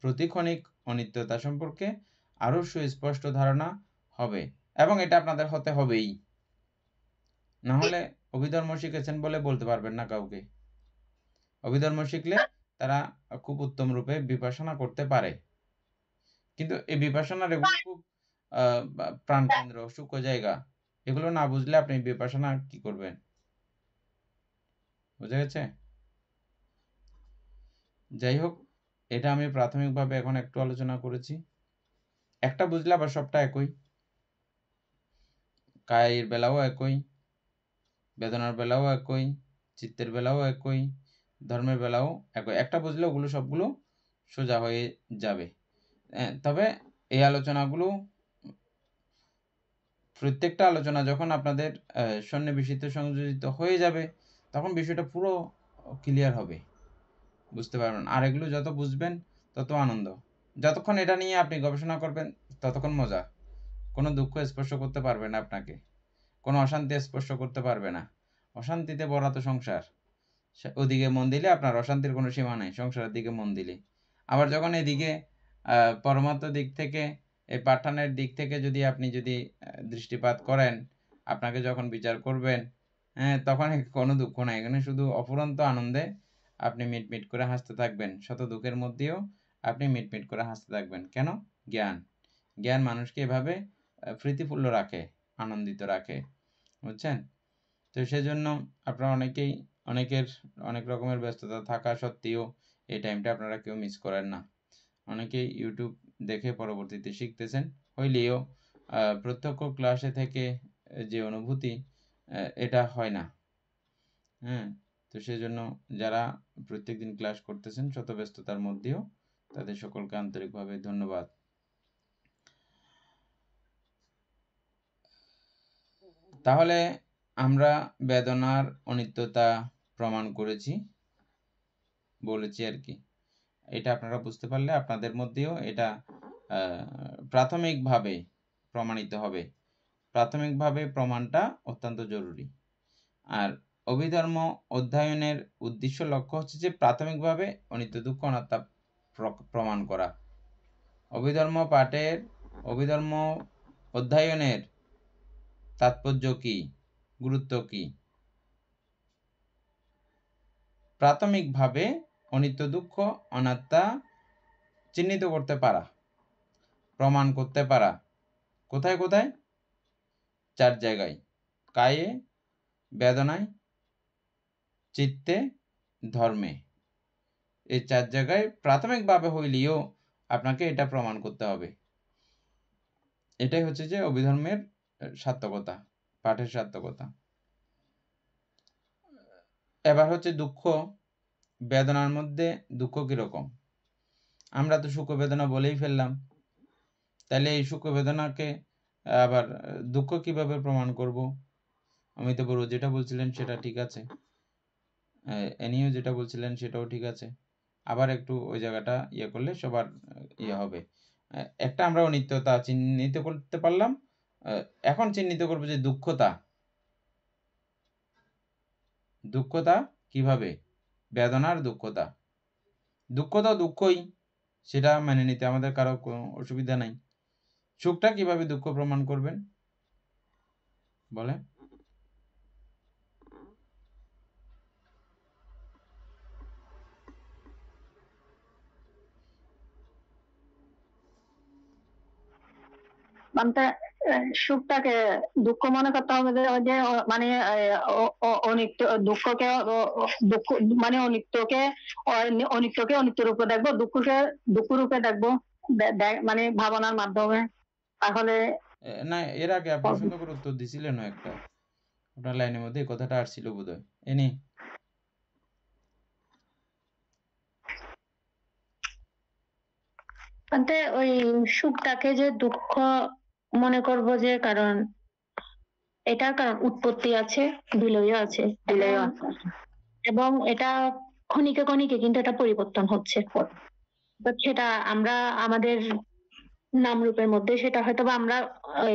প্রতিক্ষণিক অনিত্যতা সম্পর্কে আরো সুস্পষ্ট ধারণা হবে, এবং এটা আপনাদের হতে হবেই। না হলে অভিধর্ম শিখেছেন বলে বলতে পারবেন না কাউকে। অভিধর্ম শিখলে তারা খুব উত্তম রূপে বিপাসনা করতে পারে, কিন্তু এই বিপাসনার এগুলো খুব প্রাণকেন্দ্র, সূক্ষ্ম জায়গা, এগুলো না বুঝলে আপনি বিপাসনা কি করবেন? বুঝা গেছে? যাই হোক, এটা আমি প্রাথমিকভাবে এখন একটু আলোচনা করেছি। একটা বুঝলে আবার সবটা একই, কায়ের বেলাও একই, বেদনার বেলাও একই, চিত্তের বেলাও একই, ধর্মের বেলাও একই। একটা বুঝলে ওগুলো সবগুলো সোজা হয়ে যাবে। তবে এই আলোচনাগুলো, প্রত্যেকটা আলোচনা যখন আপনাদের সন্নিবেশিত সংযোজিত হয়ে যাবে, তখন বিষয়টা পুরো ক্লিয়ার হবে। বুঝতে পারবেন। আর এগুলো যত বুঝবেন তত আনন্দ। যতক্ষণ এটা নিয়ে আপনি গবেষণা করবেন ততক্ষণ মজা। কোনো দুঃখ স্পর্শ করতে পারবে না আপনাকে, কোনো অশান্তি স্পর্শ করতে পারবে না। অশান্তিতে ভরা তো সংসার, ওদিকে মন দিলে আপনার অশান্তির কোনো সীমা নাই সংসারের দিকে মন দিলে। আবার যখন এদিকে পরমাত্ম দিক থেকে, এই পাঠানের দিক থেকে যদি আপনি দৃষ্টিপাত করেন, আপনাকে যখন বিচার করবেন, হ্যাঁ, তখন কোনো দুঃখ নাই, এখানে শুধু অফুরন্ত আনন্দে আপনি মিটমিট করে হাসতে থাকবেন। শত দুঃখের মধ্যেও আপনি মিটমিট করে হাসতে থাকবেন। কেন? জ্ঞান মানুষকে এভাবে প্রীতিপূর্ণ রাখে, আনন্দিত রাখে, বুঝছেন? তো সেজন্য আপনারা অনেকের অনেক রকমের ব্যস্ততা থাকা সত্ত্বেও এই টাইমটা আপনারা কেউ মিস করেন না। অনেকেই ইউটিউব দেখে পরবর্তীতে শিখতেছেন, হইলেও প্রত্যক্ষ ক্লাসে থেকে যে অনুভূতি এটা হয় না। হ্যাঁ, তো সেজন্য যারা প্রত্যেকদিন ক্লাস করতেছেন শত ব্যস্ততার মধ্যেও, তাদের সকলকে আন্তরিকভাবে ধন্যবাদ। তাহলে আমরা বেদনার অনিত্যতা প্রমাণ করেছি, বলেছি আর কি। এটা আপনারা বুঝতে পারলে আপনাদের মধ্যেও এটা প্রাথমিকভাবে প্রমাণিত হবে। প্রাথমিকভাবে প্রমাণটা অত্যন্ত জরুরি। আর অভিধর্ম অধ্যয়নের উদ্দেশ্য লক্ষ্য হচ্ছে যে প্রাথমিকভাবে অনিত্য দুঃখ অনাত্মা প্রমাণ করা। অভিধর্ম অধ্যয়নের তাৎপর্য কি, গুরুত্ব কি? প্রাথমিকভাবে অনিত্য দুঃখ অনাত্মা চিহ্নিত করতে পারা, প্রমাণ করতে পারা। কোথায় কোথায়? 4 জায়গায়: কায়ে, বেদনায়, চিত্তে, ধর্মে। এই 4 জায়গায় প্রাথমিকভাবে হইলেও আপনাকে এটা প্রমাণ করতে হবে। এটাই হচ্ছে যে অভিধর্মের সার্থকতা, পাঠের সার্থকতা। এবার হচ্ছে দুঃখ, বেদনার মধ্যে দুঃখ কিরকম? আমরা তো সুখ বেদনা বলেই ফেললাম, তাহলে এই সুখ বেদনাকে আবার দুঃখ কিভাবে প্রমাণ করব? অমিত বড়ু যেটা বলছিলেন সেটা ঠিক আছে, এনিও যেটা বলছিলেন সেটাও ঠিক আছে। আবার একটু ওই জায়গাটা ইয়ে করলে সবার ইয়ে হবে। একটা আমরা অনিত্যতা চিহ্নিত করতে পারলাম, এখন চিহ্নিত করবো যে দুঃখতা কিভাবে? বেদনার দুঃখতা দুঃখই, সেটা মেনে নিতে আমাদের কারো কোনো অসুবিধা নাই। সুখটা কিভাবে দুঃখ প্রমাণ করবেন বলে? মানে সুখটাকে দুঃখ মনে করতে হবে যে ওই যে মানে অনিত্য দুঃখকে দুঃখ মানে অনিত্যকে অনিত্য রূপে দেখবো, দুঃখকে দুঃখ রূপে দেখবো, মানে ভাবনার মাধ্যমে। তাহলে না, এর আগে আপনি সুন্দর করে উত্তর দিছিলেন একটা, আপনার লাইনের মধ্যে এই কথাটা আসছিল বোধহয়। এনি বলতে ওই সুখটাকে যে দুঃখ মনে করব, যে কারণ এটার কারণ উৎপত্তি আছে, বিলয় আছে, এবং এটা ক্ষণিকে ক্ষণিকে কিন্তু এটা পরিবর্তন হচ্ছে। সেটা আমরা আমাদের নাম রূপের মধ্যে সেটা হয়তো বা আমরা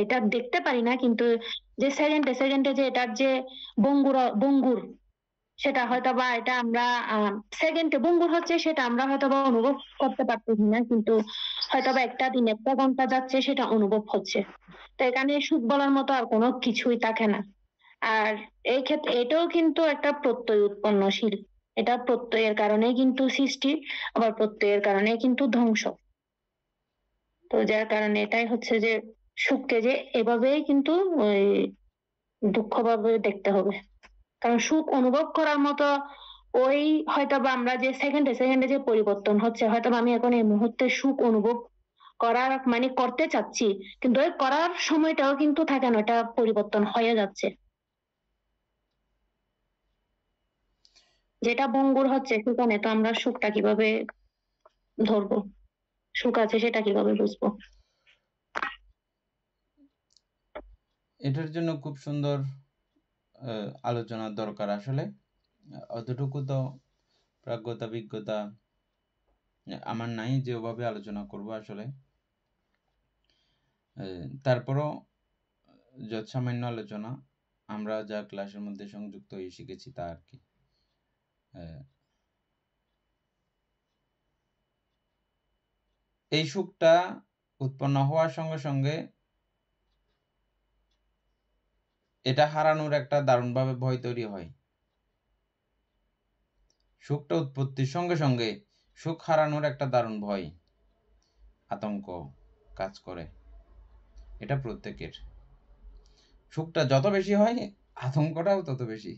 এটা দেখতে পারি না, কিন্তু যে সেকেন্ডে সেকেন্ডে যে এটার যে বঙ্গুর সেটা হয়তো বা এটা আমরা সেকেন্ডে বঙ্গুর হচ্ছে সেটা আমরা হয়তো বা অনুভব করতে পারতেছি না, কিন্তু হয়তো বা একটা দিন একটা ঘন্টা যাচ্ছে সেটা অনুভব হচ্ছে। তো এখানে সুখ বলার মতো আর কোনো কিছুই থাকে না। আর এই ক্ষেত্রে এটাও কিন্তু একটা প্রত্যয় উৎপন্নশীল, এটা প্রত্যয়ের কারণেই কিন্তু সৃষ্টি, আবার প্রত্যয়ের কারণে কিন্তু ধ্বংস। তো যার কারণে এটাই হচ্ছে যে সুখকে যে এভাবেই কিন্তু ওই দুঃখ ভাবে দেখতে হবে। কারণ সুখ অনুভব করার মতো ওই হয়তো বা আমরা যে সেকেন্ডে সেকেন্ডে যে পরিবর্তন হচ্ছে, হয়তো আমি এখন এই মুহূর্তে সুখ অনুভব করার মানে করতে চাচ্ছি, কিন্তু ওই করার সময়টাও কিন্তু থাকে না, এটা পরিবর্তন হয়ে যাচ্ছে। যেটা ভঙ্গুর হচ্ছে সেখানে তো আমরা সুখটা কিভাবে ধরবো, সুখ আছে সেটা কিভাবে বুঝবো? এটার জন্য খুব সুন্দর আলোচনার দরকার আসলে। অতটুকু তো প্রাজ্ঞতা বিজ্ঞতা আমার নাই যে ওভাবে আলোচনা করব আসলে। তারপরও যৎসামান্য আলোচনা আমরা যা ক্লাসের মধ্যে সংযুক্ত হয়ে শিখেছি তা আর কি। এই সুখটা উৎপন্ন হওয়ার সঙ্গে সঙ্গে এটা হারানোর একটা দারুণভাবে ভয় তৈরি হয়। সুখটা উৎপত্তির সঙ্গে সঙ্গে সুখ হারানোর একটা দারুণ ভয়, আতঙ্ক কাজ করে। এটা প্রত্যেকের। সুখটা যত বেশি হয় আতঙ্কটাও তত বেশি।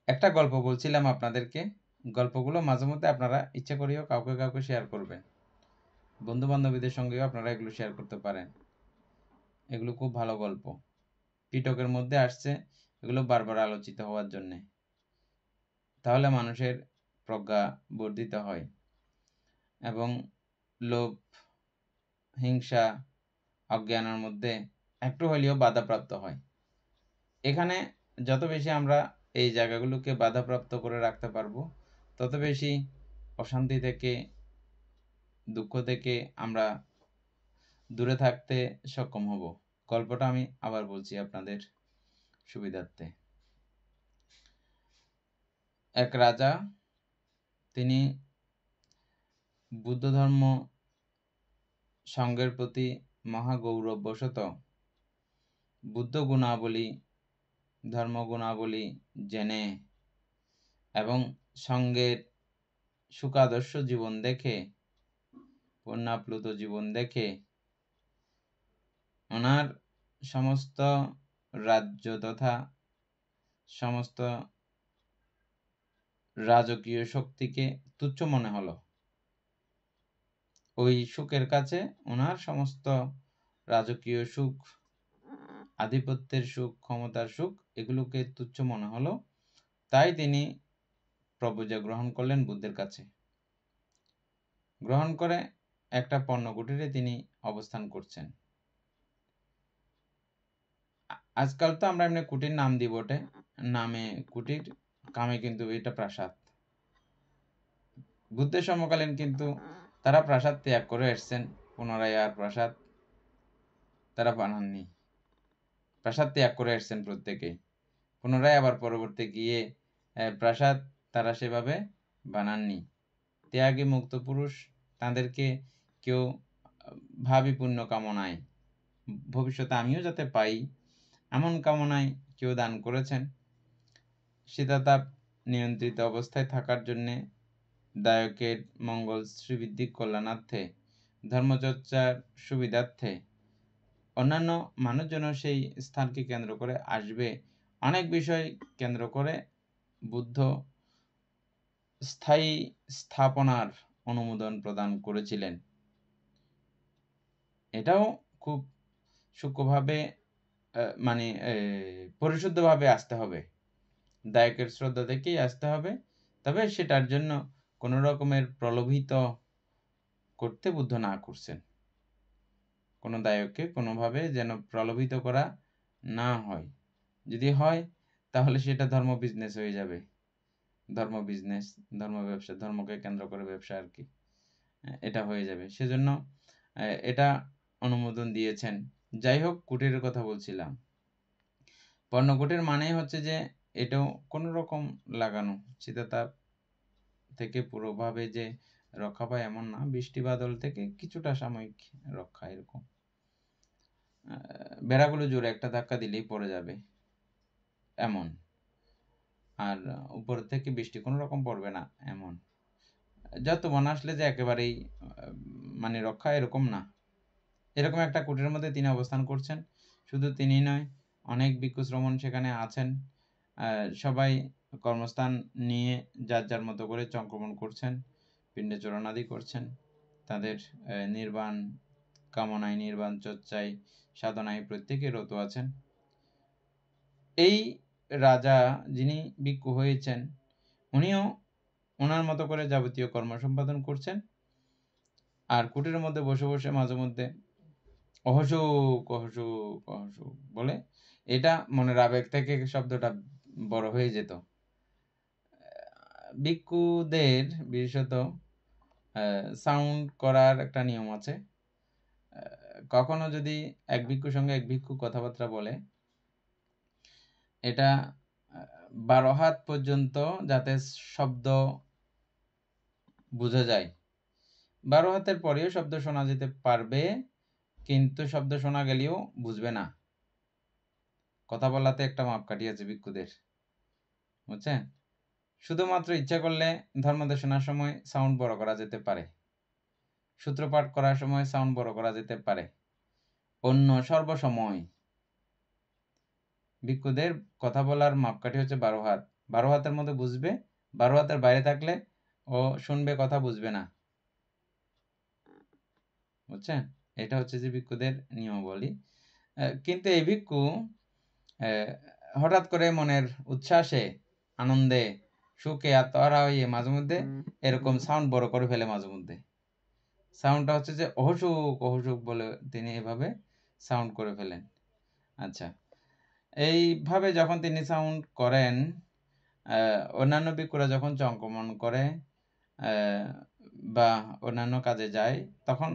একটা গল্প বলছিলাম আপনাদেরকে, গল্পগুলো মাঝে মধ্যে আপনারা ইচ্ছা করেও কাউকে কাউকে শেয়ার করবেন, বন্ধু বান্ধবীদের সঙ্গেও আপনারা এগুলো শেয়ার করতে পারেন। এগুলো খুব ভালো গল্প, টিকটকের মধ্যে আসছে এগুলো বারবার আলোচিত হওয়ার জন্যে। তাহলে মানুষের প্রজ্ঞা বর্ধিত হয় এবং লোভ, হিংসা, অজ্ঞানের মধ্যে একটু হলেও বাধাপ্রাপ্ত হয়। এখানে যত বেশি আমরা এই জায়গাগুলোকে বাধাপ্রাপ্ত করে রাখতে পারবো, তত বেশি অশান্তি থেকে, দুঃখ থেকে আমরা দূরে থাকতে সক্ষম হব। গল্পটা আমি আবার বলছি আপনাদের সুবিধার্থে। এক রাজা, তিনি বুদ্ধ ধর্ম সঙ্গের প্রতি মহাগৌরববশত বুদ্ধ গুণাবলী, ধর্মগুণাবলী জেনে এবং সঙ্গের সুখাদর্শ জীবন দেখে, পুণ্যাপ্লুত জীবন দেখে ওনার সমস্ত রাজ্য তথা সমস্ত রাজকীয় শক্তিকে তুচ্ছ মনে হলো। ওই সুখের কাছে ওনার সমস্ত রাজকীয় সুখ, আধিপত্যের সুখ, ক্ষমতার সুখ, এগুলোকে তুচ্ছ মনে হলো। তাই তিনি প্রভুজা গ্রহণ করলেন বুদ্ধের কাছে। গ্রহণ করে একটা পর্ণকুটিরে তিনি অবস্থান করছেন। আজকাল তো আমরা এমনি কুটির নাম দিই বটে, নামে কুটির, কামে কিন্তু এটা প্রাসাদ। বুদ্ধের সমকালীন কিন্তু তারা প্রাসাদ ত্যাগ করে এসছেন, পুনরায় আর প্রাসাদ তারা বানাননি। প্রাসাদ ত্যাগ করে এসছেন প্রত্যেকেই, পুনরায় আবার পরবর্তী গিয়ে প্রাসাদ তারা সেভাবে বানাননি। ত্যাগী মুক্ত পুরুষ, তাদেরকে কেউ ভাবি পুণ্য কামনায়, ভবিষ্যতে আমিও যাতে পাই এমন কামনায় কেউ দান করেছেন। শীতাতাপ নিয়ন্ত্রিত অবস্থায় থাকার জন্যে, দায়কের মঙ্গল শ্রীবৃদ্ধি কল্যাণার্থে, ধর্মচর্চার সুবিধার্থে, অন্যান্য মানুষজন সেই স্থানকে কেন্দ্র করে আসবে, অনেক বিষয় কেন্দ্র করে বুদ্ধ স্থায়ী স্থাপনার অনুমোদন প্রদান করেছিলেন। এটাও খুব সূক্ষ্মভাবে মানে পরিশুদ্ধভাবে আসতে হবে, দায়কের শ্রদ্ধা থেকেই আসতে হবে। তবে সেটার জন্য কোনো রকমের প্রলোভিত করতে বুদ্ধ না করছেন। কোনো দায়ককে কোনোভাবে যেন প্রলোভিত করা না হয়। যদি হয় তাহলে সেটা ধর্ম বিজনেস হয়ে যাবে। ধর্ম বিজনেস, ধর্ম ব্যবসা, ধর্মকে কেন্দ্র করে ব্যবসা আর কি, এটা হয়ে যাবে। সেজন্য এটা অনুমোদন দিয়েছেন। যাই হোক, কুটিরের কথা বলছিলাম। পর্ণকুটির মানে হচ্ছে যে এটাও কোনো রকম লাগানো, শীতাতাপ থেকে পুরোভাবে যে রক্ষা পায় এমন না, বৃষ্টি বাদল থেকে কিছুটা সাময়িক রক্ষা, এরকম। বেড়াগুলো জোরে একটা ধাক্কা দিলেই পড়ে যাবে এমন, আর উপর থেকে বৃষ্টি কোনো রকম পড়বে না এমন। যত মনে আসলে যে একেবারেই মানে রক্ষা, এরকম না। এরকম একটা কুটিরের মধ্যে তিনি অবস্থান করছেন। শুধু তিনি নয়, অনেক ভিক্ষু শ্রমণ সেখানে আছেন। সবাই কর্মস্থান নিয়ে যার যার মতো করে চক্রমণ করছেন, পিণ্ডাচরণ আদি করছেন। তাদের নির্বাণ কামনায়, নির্বাণ চর্চায়, সাধনায় প্রত্যেকে রত আছেন। এই রাজা যিনি ভিক্ষু হয়েছেন, উনিও ওনার মতো করে যাবতীয় কর্ম সম্পাদন করছেন। আর কুটিরের মধ্যে বসে বসে মাঝে মধ্যে অহসুক অহসুক অহসুক বলে, এটা মনের আবেগ থেকে শব্দটা বড় হয়ে যেত। ভিক্ষুদের বিশেষত সাউন্ড করার একটা নিয়ম আছে। কখনো যদি এক ভিক্ষুর সঙ্গে এক ভিক্ষু কথাবার্তা বলে, এটা 12 হাত পর্যন্ত যাতে শব্দ বোঝা যায়। 12 হাতের পরেও শব্দ শোনা যেতে পারবে, কিন্তু শব্দ শোনা গেলেও বুঝবে না। কথা বলাতে একটা মাপকাঠি আছে ভিক্ষুদের, বুঝছেন? শুধুমাত্র ইচ্ছা করলে ধর্মদেশনার সময় সাউন্ড বড় করা যেতে পারে, সূত্রপাঠ করার সময় সাউন্ড বড় করা যেতে পারে। অন্য সর্বসময় ভিক্ষুদের কথা বলার মাপকাঠি হচ্ছে 12 হাত। 12 হাতের মধ্যে বুঝবে, 12 হাতের বাইরে থাকলে ও শুনবে, কথা বুঝবে না, বুঝছেন? এটা হচ্ছে যে ভিক্ষুদের নিয়মাবলী। কিন্তু এই ভিক্ষু হঠাৎ করে মনের উচ্ছ্বাসে, আনন্দে, সুখে আত্মহারা হয়ে মাঝে মধ্যে এরকম সাউন্ড বড় করে ফেলে। মাঝে মধ্যে সাউন্ডটা হচ্ছে যে অহসুখ অহসুখ বলে তিনি এভাবে সাউন্ড করে ফেলেন। আচ্ছা, এইভাবে যখন তিনি সাউন্ড করেন, অন্যান্য ভিক্ষুরা যখন চঙ্কমন করে বা অন্যান্য কাজে যায়, তখন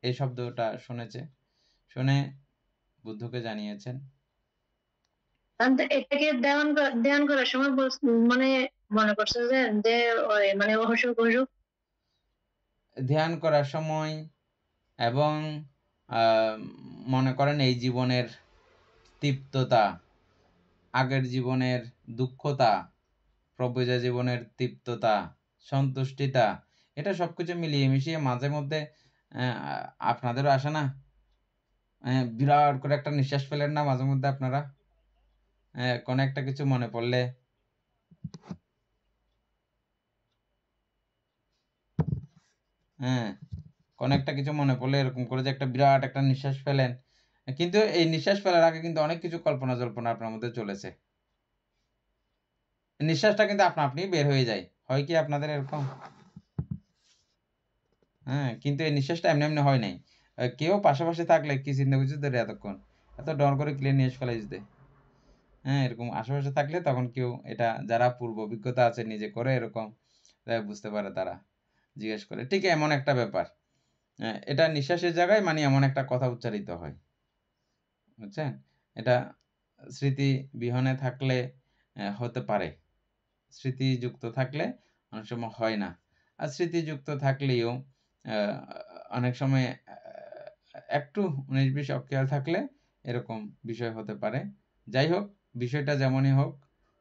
এই শব্দটা শুনেছে, শুনে বুদ্ধকে জানিয়েছেন। এটাকে ধ্যান করার সময় মানে মনে করছে যে মানে অসুখ ধ্যান করার সময় এবং মনে করেন এই জীবনের তৃপ্ততা, আগের জীবনের দুঃখতা, প্রবৃদ্ধ জীবনের তৃপ্ততা, সন্তুষ্টিতা, এটা সবকিছু মিলিয়ে মিশিয়ে মাঝে মধ্যে আপনাদেরও আসে না? বিরাট করে একটা নিঃশ্বাস ফেলেন না মাঝে মধ্যে আপনারা? কোনো একটা কিছু মনে পড়লে কোনো একটা কিছু মনে পড়লে এরকম করে যে একটা বিরাট একটা নিঃশ্বাস ফেলেন, কিন্তু এই নিঃশ্বাস ফেলার আগে কিন্তু অনেক কিছু কল্পনা জল্পনা আপনার মধ্যে চলেছে। নিঃশ্বাসটা কিন্তু আপনি বের হয়ে যায়, হয় কি আপনাদের এরকম? কিন্তু এই নিঃশ্বাসটা এমনি এমনি হয় নাই। কেউ পাশাপাশি থাকলে কি চিন্তা করছিস ধরে এতক্ষণ এত ডর করে ক্লিয়ার নিয়ে ফেলাই দিতে। এরকম আশেপাশে থাকলে তখন কেউ, এটা যারা পূর্ব অভিজ্ঞতা আছে নিজে করে এরকম বুঝতে পারে, তারা জিজ্ঞেস করে। ঠিক এমন একটা ব্যাপার, এটা নিঃশ্বাসের জায়গায় মানে এমন একটা কথা উচ্চারিত হয়, বুঝছেন? এটা স্মৃতি বিহনে থাকলে হতে পারে, স্মৃতিযুক্ত থাকলে অনেক সময় হয় না। আর স্মৃতিযুক্ত থাকলেও অনেক সময় একটু 19-20 অখেয়াল থাকলে এরকম বিষয় হতে পারে। যাই হোক, বিষয়টা যেমনই হোক,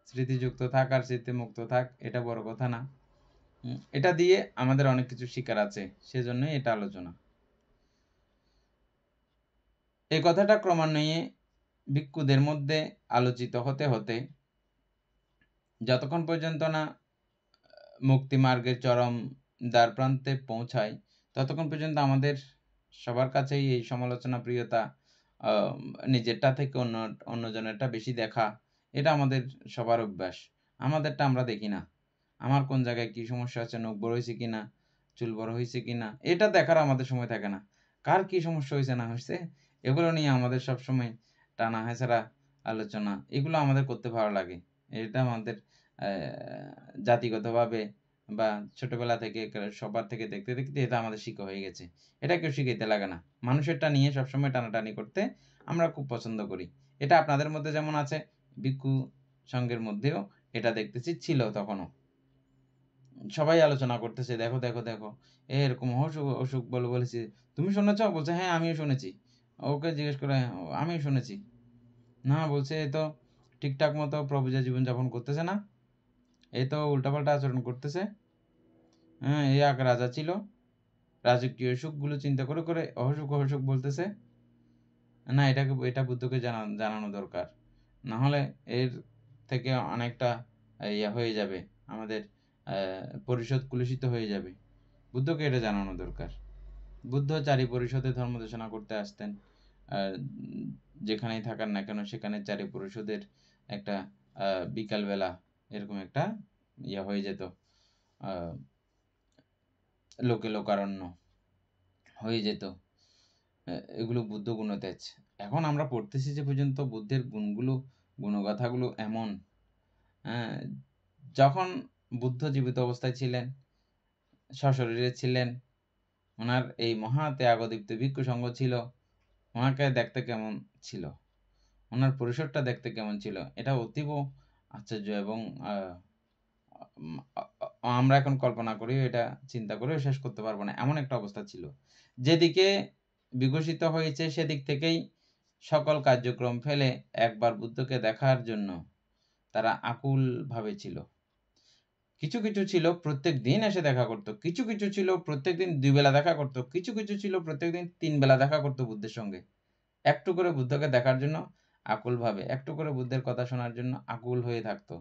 স্মৃতিযুক্ত থাক আর স্মৃতিমুক্ত থাক, এটা বড় কথা না। এটা দিয়ে আমাদের অনেক কিছু শিকার আছে, সেজন্যই এটা আলোচনা। এই কথাটা ক্রমান্বয়ে ভিক্ষুদের মধ্যে আলোচিত হতে হতে যতক্ষণ পর্যন্ত না মুক্তি মার্গের চরম দ্বার প্রান্তে পৌঁছায়, ততক্ষণ পর্যন্ত আমাদের সবার কাছেই এই সমালোচনা প্রিয়তা, নিজেরটা থেকে অন্যজনেরটা বেশি দেখা, এটা আমাদের সবার অভ্যাস। আমাদেরটা আমরা দেখি না, আমার কোন জায়গায় কি সমস্যা আছে, নখ বড় হয়েছে কিনা, চুল বড় হয়েছে কিনা, এটা দেখার আমাদের সময় থাকে না। কার কি সমস্যা হয়েছে না হয়েছে এগুলো নিয়ে আমাদের সবসময় টানা হেঁচড়া আলোচনা, এগুলো আমাদের করতে ভালো লাগে। এটা আমাদের জাতিগতভাবে বা ছোটবেলা থেকে সবার থেকে দেখতে দেখতে এটা আমাদের শিক্ষা হয়ে গেছে। এটা কেউ শিখাইতে লাগে না। মানুষেরটা নিয়ে সবসময় টানাটানি করতে আমরা খুব পছন্দ করি। এটা আপনাদের মধ্যে যেমন আছে, ভিক্ষু সংঘের মধ্যেও এটা দেখতেছি ছিল। তখনও সবাই আলোচনা করতেছে, দেখো দেখো দেখো এরকম অসুখ অসুখ বলেছি, তুমি শুনেছ? বলছে হ্যাঁ আমিও শুনেছি। ওকে জিজ্ঞেস করে, আমিও শুনেছি। না, বলছে এ তো ঠিকঠাক মতো প্রভুজা জীবনযাপন করতেছে না, এই তো উল্টাপাল্টা আচরণ করতেছে। এই এক রাজা ছিল, রাজকীয় সুখগুলো চিন্তা করে করে অসুখ অসুখ বলতেছে। না, এটা বুদ্ধকে জানানো দরকার, না হলে এর থেকে অনেকটা ইয়া হয়ে যাবে, আমাদের পরিষদ কুলুষিত হয়ে যাবে। বুদ্ধকে এটা জানানো দরকার। বুদ্ধ চারি পরিষদে ধর্ম দেশনা করতে আসতেন। যেখানেই থাকার না কেন সেখানে চারি পরিষদের একটা বিকালবেলা এরকম একটা ইয়া হয়ে যেত, লোকে লোকারণ্য হয়ে যেত। এগুলো বুদ্ধ গুণতেজ। এখন আমরা পড়তেছি যে পর্যন্ত বুদ্ধের গুণগাথাগুলো এমন যখন বুদ্ধ জীবিত অবস্থায় ছিলেন, সশরীরে ছিলেন, ওনার এই মহা ত্যাগদীপ্ত ভিক্ষু সঙ্গ ছিল, ওনাকে দেখতে কেমন ছিল, ওনার পরিসরটা দেখতে কেমন ছিল, এটা অতীব আশ্চর্য। এবং আমরা এখন কল্পনা করি, এটা চিন্তা করেও শেষ করতে পারবো না, এমন একটা অবস্থা ছিল। যেদিকে বিকশিত হয়েছে সেদিক থেকেই সকল কার্যক্রম ফেলে একবার বুদ্ধকে দেখার জন্য তারা আকুল ভাবে ছিল। কিছু কিছু ছিল প্রত্যেক দিন এসে দেখা করতো, কিছু কিছু ছিল প্রত্যেক দিন 2 বেলা দেখা করতো, কিছু কিছু ছিল প্রত্যেক দিন 3 বেলা দেখা করতো বুদ্ধের সঙ্গে। একটু করে বুদ্ধকে দেখার জন্য আকুল ভাবে, একটু করে বুদ্ধের কথা শোনার জন্য আকুল হয়ে থাকতো।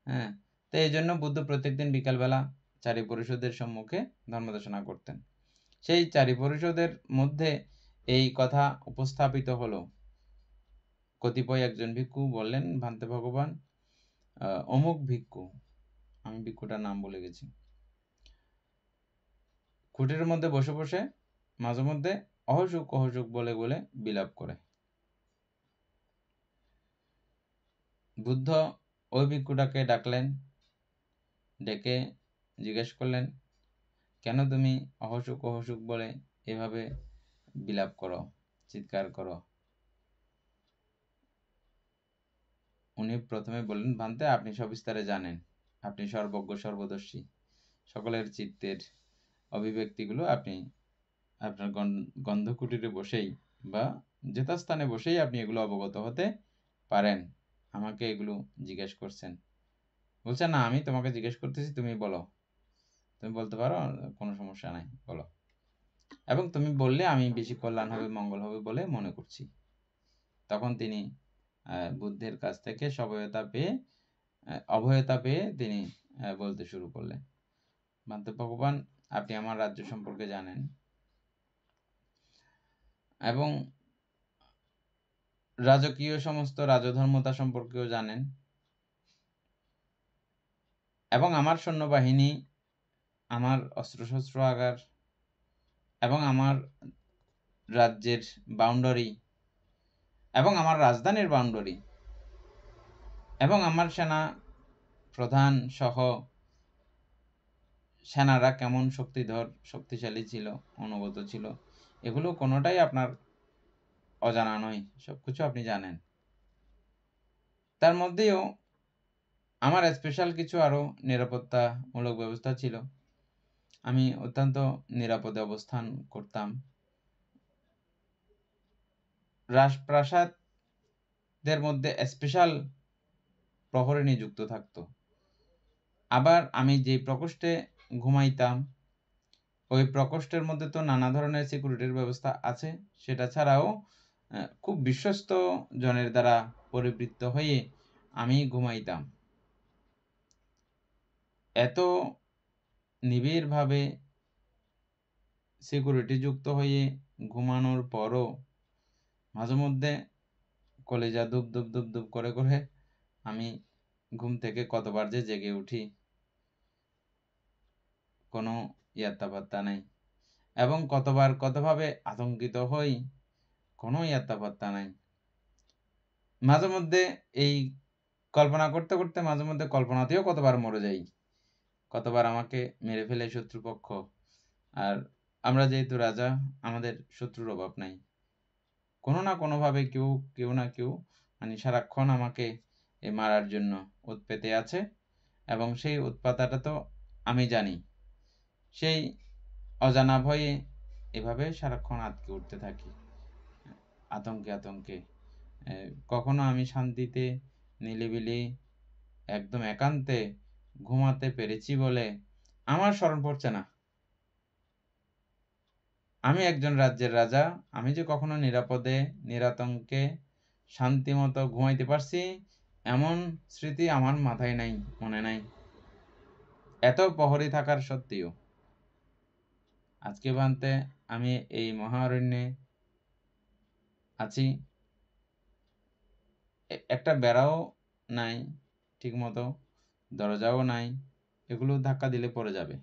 হ্যাঁ, তো এই জন্য বুদ্ধ প্রত্যেকদিন বিকালবেলা চারি পরিষদের সম্মুখে ধর্মদেশনা করতেন। সেই চারি পরিষদের মধ্যে এই কথা উপস্থাপিত হলো। কতিপয় একজন ভিক্ষু বললেন, ভান্তে ভগবান, অমুক ভিক্ষু, আমি ভিক্ষুটার নাম বলে গেছি, কুটিরের মধ্যে বসে বসে মাঝে মধ্যে অহসুখ অহসুখ বলে বলে বিলাপ করে। বুদ্ধ ওই ভিক্ষুটাকে ডাকলেন, ডেকে জিজ্ঞেস করলেন, কেন তুমি অহসুখ অহসুখ বলে এভাবে বিলাপ করো, চিৎকার করো? উনি প্রথমে বললেন, ভান্তে, আপনি সবিস্তারে জানেন, আপনি সর্বজ্ঞ সর্বদর্শী, সকলের চিত্তের অভিব্যক্তিগুলো আপনি আপনার গন্ধকুটিরে বসেই বা যথাস্থানে বসেই আপনি এগুলো অবগত হতে পারেন, আমাকে এগুলো জিজ্ঞেস করছেন। বলছে, না, আমি তোমাকে জিজ্ঞেস করতেছি, তুমি বলো, তুমি বলতে পারো, কোনো সমস্যা নাই, বলো, এবং তুমি বললে আমি বেশি কল্যাণ হবে, মঙ্গল হবে বলে মনে করছি। তখন তিনি বুদ্ধের কাছ থেকে অভয়তা পেয়ে তিনি বলতে শুরু করলেন, ভান্তে ভগবান, আপনি আমার রাজ্য সম্পর্কে জানেন এবং রাজকীয় সমস্ত রাজধর্মতা সম্পর্কেও জানেন, এবং আমার সৈন্যবাহিনী, আমার অস্ত্রশস্ত্র আগার এবং আমার রাজ্যের বাউন্ডারি এবং আমার রাজধানীর বাউন্ডারি এবং আমার সেনা প্রধান সহ সেনারা কেমন শক্তিশালী ছিল, অনুগত ছিল, এগুলো কোনোটাই আপনার অজানা নয়, সবকিছু আপনি জানেন। তার মধ্যেও আমার স্পেশাল কিছু আরো নিরাপত্তামূলক ব্যবস্থা ছিল। আমি অত্যন্ত নিরাপদে অবস্থান করতাম। রাজপ্রাসাদের মধ্যে স্পেশাল প্রহরী নিযুক্ত থাকতো। আবার আমি যে প্রকোষ্ঠে ঘুমাইতাম, ওই প্রকোষ্ঠের মধ্যে তো নানা ধরনের সিকিউরিটির ব্যবস্থা আছে। সেটা ছাড়াও খুব বিশ্বস্ত জনের দ্বারা পরিবৃত্ত হয়ে আমি ঘুমাইতাম। এত নিবিড়ভাবে সিকিউরিটি যুক্ত হয়ে ঘুমানোর পরও মাঝে মধ্যে কলিজা ধুপ ধুপ ধুপ ধুপ করে করে আমি ঘুম থেকে কতবার যে জেগে উঠি, কোনো ইয়াত্তাপাত্তা নেই, এবং কতবার কতভাবে আতঙ্কিত হই, কোনো ইয়াত্তাপাত্তা নাই। মাঝে মধ্যে এই কল্পনা করতে করতে মাঝে মধ্যে কল্পনাতেও কতবার মরে যাই, কতবার আমাকে মেরে ফেলে শত্রুপক্ষ। আর আমরা যেহেতু রাজা, আমাদের শত্রুর অভাব নাই, কোনো না কোনোভাবে কেউ না কেউ মানে সারাক্ষণ আমাকে মারার জন্য উৎপেতে আছে, এবং সেই উৎপাতটা তো আমি জানি। সেই অজানা ভয়ে এভাবে সারাক্ষণ আটকে উঠতে থাকি, আতঙ্কে আতঙ্কে। কখনো আমি শান্তিতে নিলিবিলি একদম একান্তে ঘুমাতে পেরেছি বলে আমার স্মরণ পড়ছে না। আমি একজন রাজ্যের রাজা, আমি যে কখনো নিরাপদে নিরাতঙ্কে শান্তিমতো ঘুমাইতে পারছি এমন স্মৃতি আমার মাথায় নাই, মনে নাই, এত প্রহরী থাকার সত্ত্বেও। আজকে ভান্তে আমি এই মহারণ্যে আছি, একটা বেড়াও নাই ঠিক মতো, দরজাও নাই, এগুলো ধাক্কা দিলে পড়ে যাবে।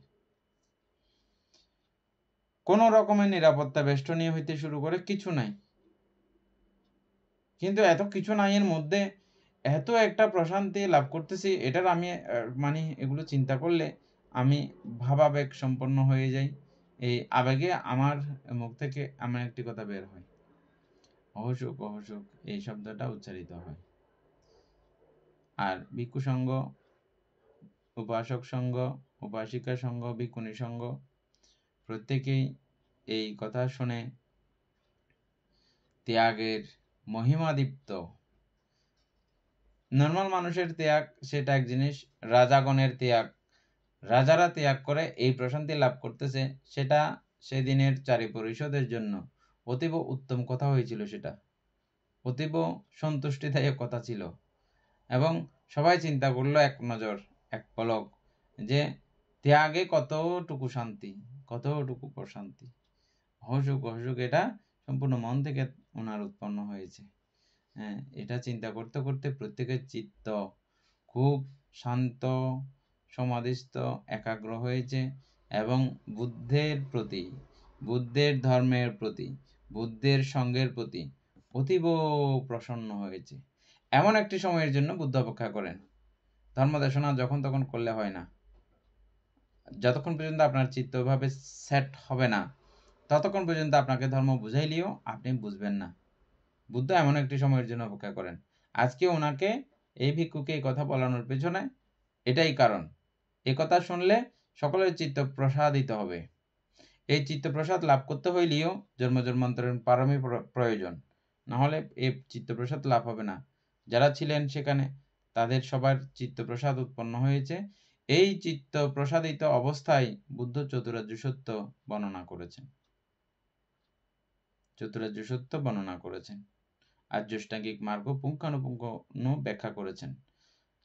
কোনো রকমের নিরাপত্তা বেষ্টনী হইতে শুরু করে কিছু নাই। কিন্তু এত কিছু নাই এর মধ্যে এত একটা প্রশান্তি লাভ করতেছি, এটার আমি মানে এগুলো চিন্তা করলে আমি ভাবাবেগ সম্পন্ন হয়ে যাই। এই আবেগে আমার মুখ থেকে এমন একটি কথা বের হয়, অহসুখ অহসুখ এই শব্দটা উচ্চারিত হয়। আর ভিক্ষু সঙ্গ, উপাসক সঙ্গ, উপাসিকা সঙ্গ, ভিক্ষুণী সঙ্গ, প্রত্যেকেই এই কথা শুনে ত্যাগের মহিমাদীপ্ত। নর্মাল মানুষের ত্যাগ সেটা এক জিনিস, রাজাগণের ত্যাগ, রাজারা ত্যাগ করে এই প্রশান্তি লাভ করতেছে, সেটা সেদিনের চারি পরিষদের জন্য অতীব উত্তম কথা হয়েছিল। সেটা অতীব সন্তুষ্টিদায়ক কথা ছিল এবং সবাই চিন্তা করলো এক নজর, এক পলক, যে ত্যাগে কতটুকু শান্তি, কতটুকু প্রশান্তি। অহসুখ অহসুখ এটা সম্পূর্ণ মন থেকে ওনার উৎপন্ন হয়েছে। হ্যাঁ, এটা চিন্তা করতে করতে প্রত্যেকের চিত্ত খুব শান্ত, সমাধিস্থ, একাগ্র হয়েছে এবং বুদ্ধের প্রতি, বুদ্ধের ধর্মের প্রতি, বুদ্ধের সঙ্গের প্রতি অতীব প্রসন্ন হয়েছে। এমন একটি সময়ের জন্য বুদ্ধ অপেক্ষা করেন। ধর্মদেশনা যখন তখন করলে হয় না। যতক্ষণ পর্যন্ত আপনার চিত্তভাবে সেট হবে না, ততক্ষণ পর্যন্ত আপনাকে ধর্ম বুঝাইলেও আপনি বুঝবেন না। বুদ্ধ এমন একটি সময়ের জন্য অপেক্ষা করেন। আজকে ওনাকে, এই ভিক্ষুকে এই কথা বলানোর পেছনে এটাই কারণ। এই কথা শুনলে সকলের চিত্ত প্রসাদিত হবে। এই চিত্ত প্রসাদ লাভ করতে হইলেও জন্ম জন্মান্তরের পারমী প্রয়োজন, না হলে এই চিত্ত প্রসাদ লাভ হবে না। যারা ছিলেন সেখানে তাদের সবার চিত্ত প্রসাদ উৎপন্ন হয়েছে। এই চিত্ত প্রসাদিত অবস্থায় বুদ্ধ চতুরার্য সত্য বর্ণনা করেছেন, চতুরার্য সত্য বর্ণনা করেছেন, আর্যাষ্টাঙ্গিক মার্গ পুঙ্খানুপুঙ্খ ব্যাখ্যা করেছেন।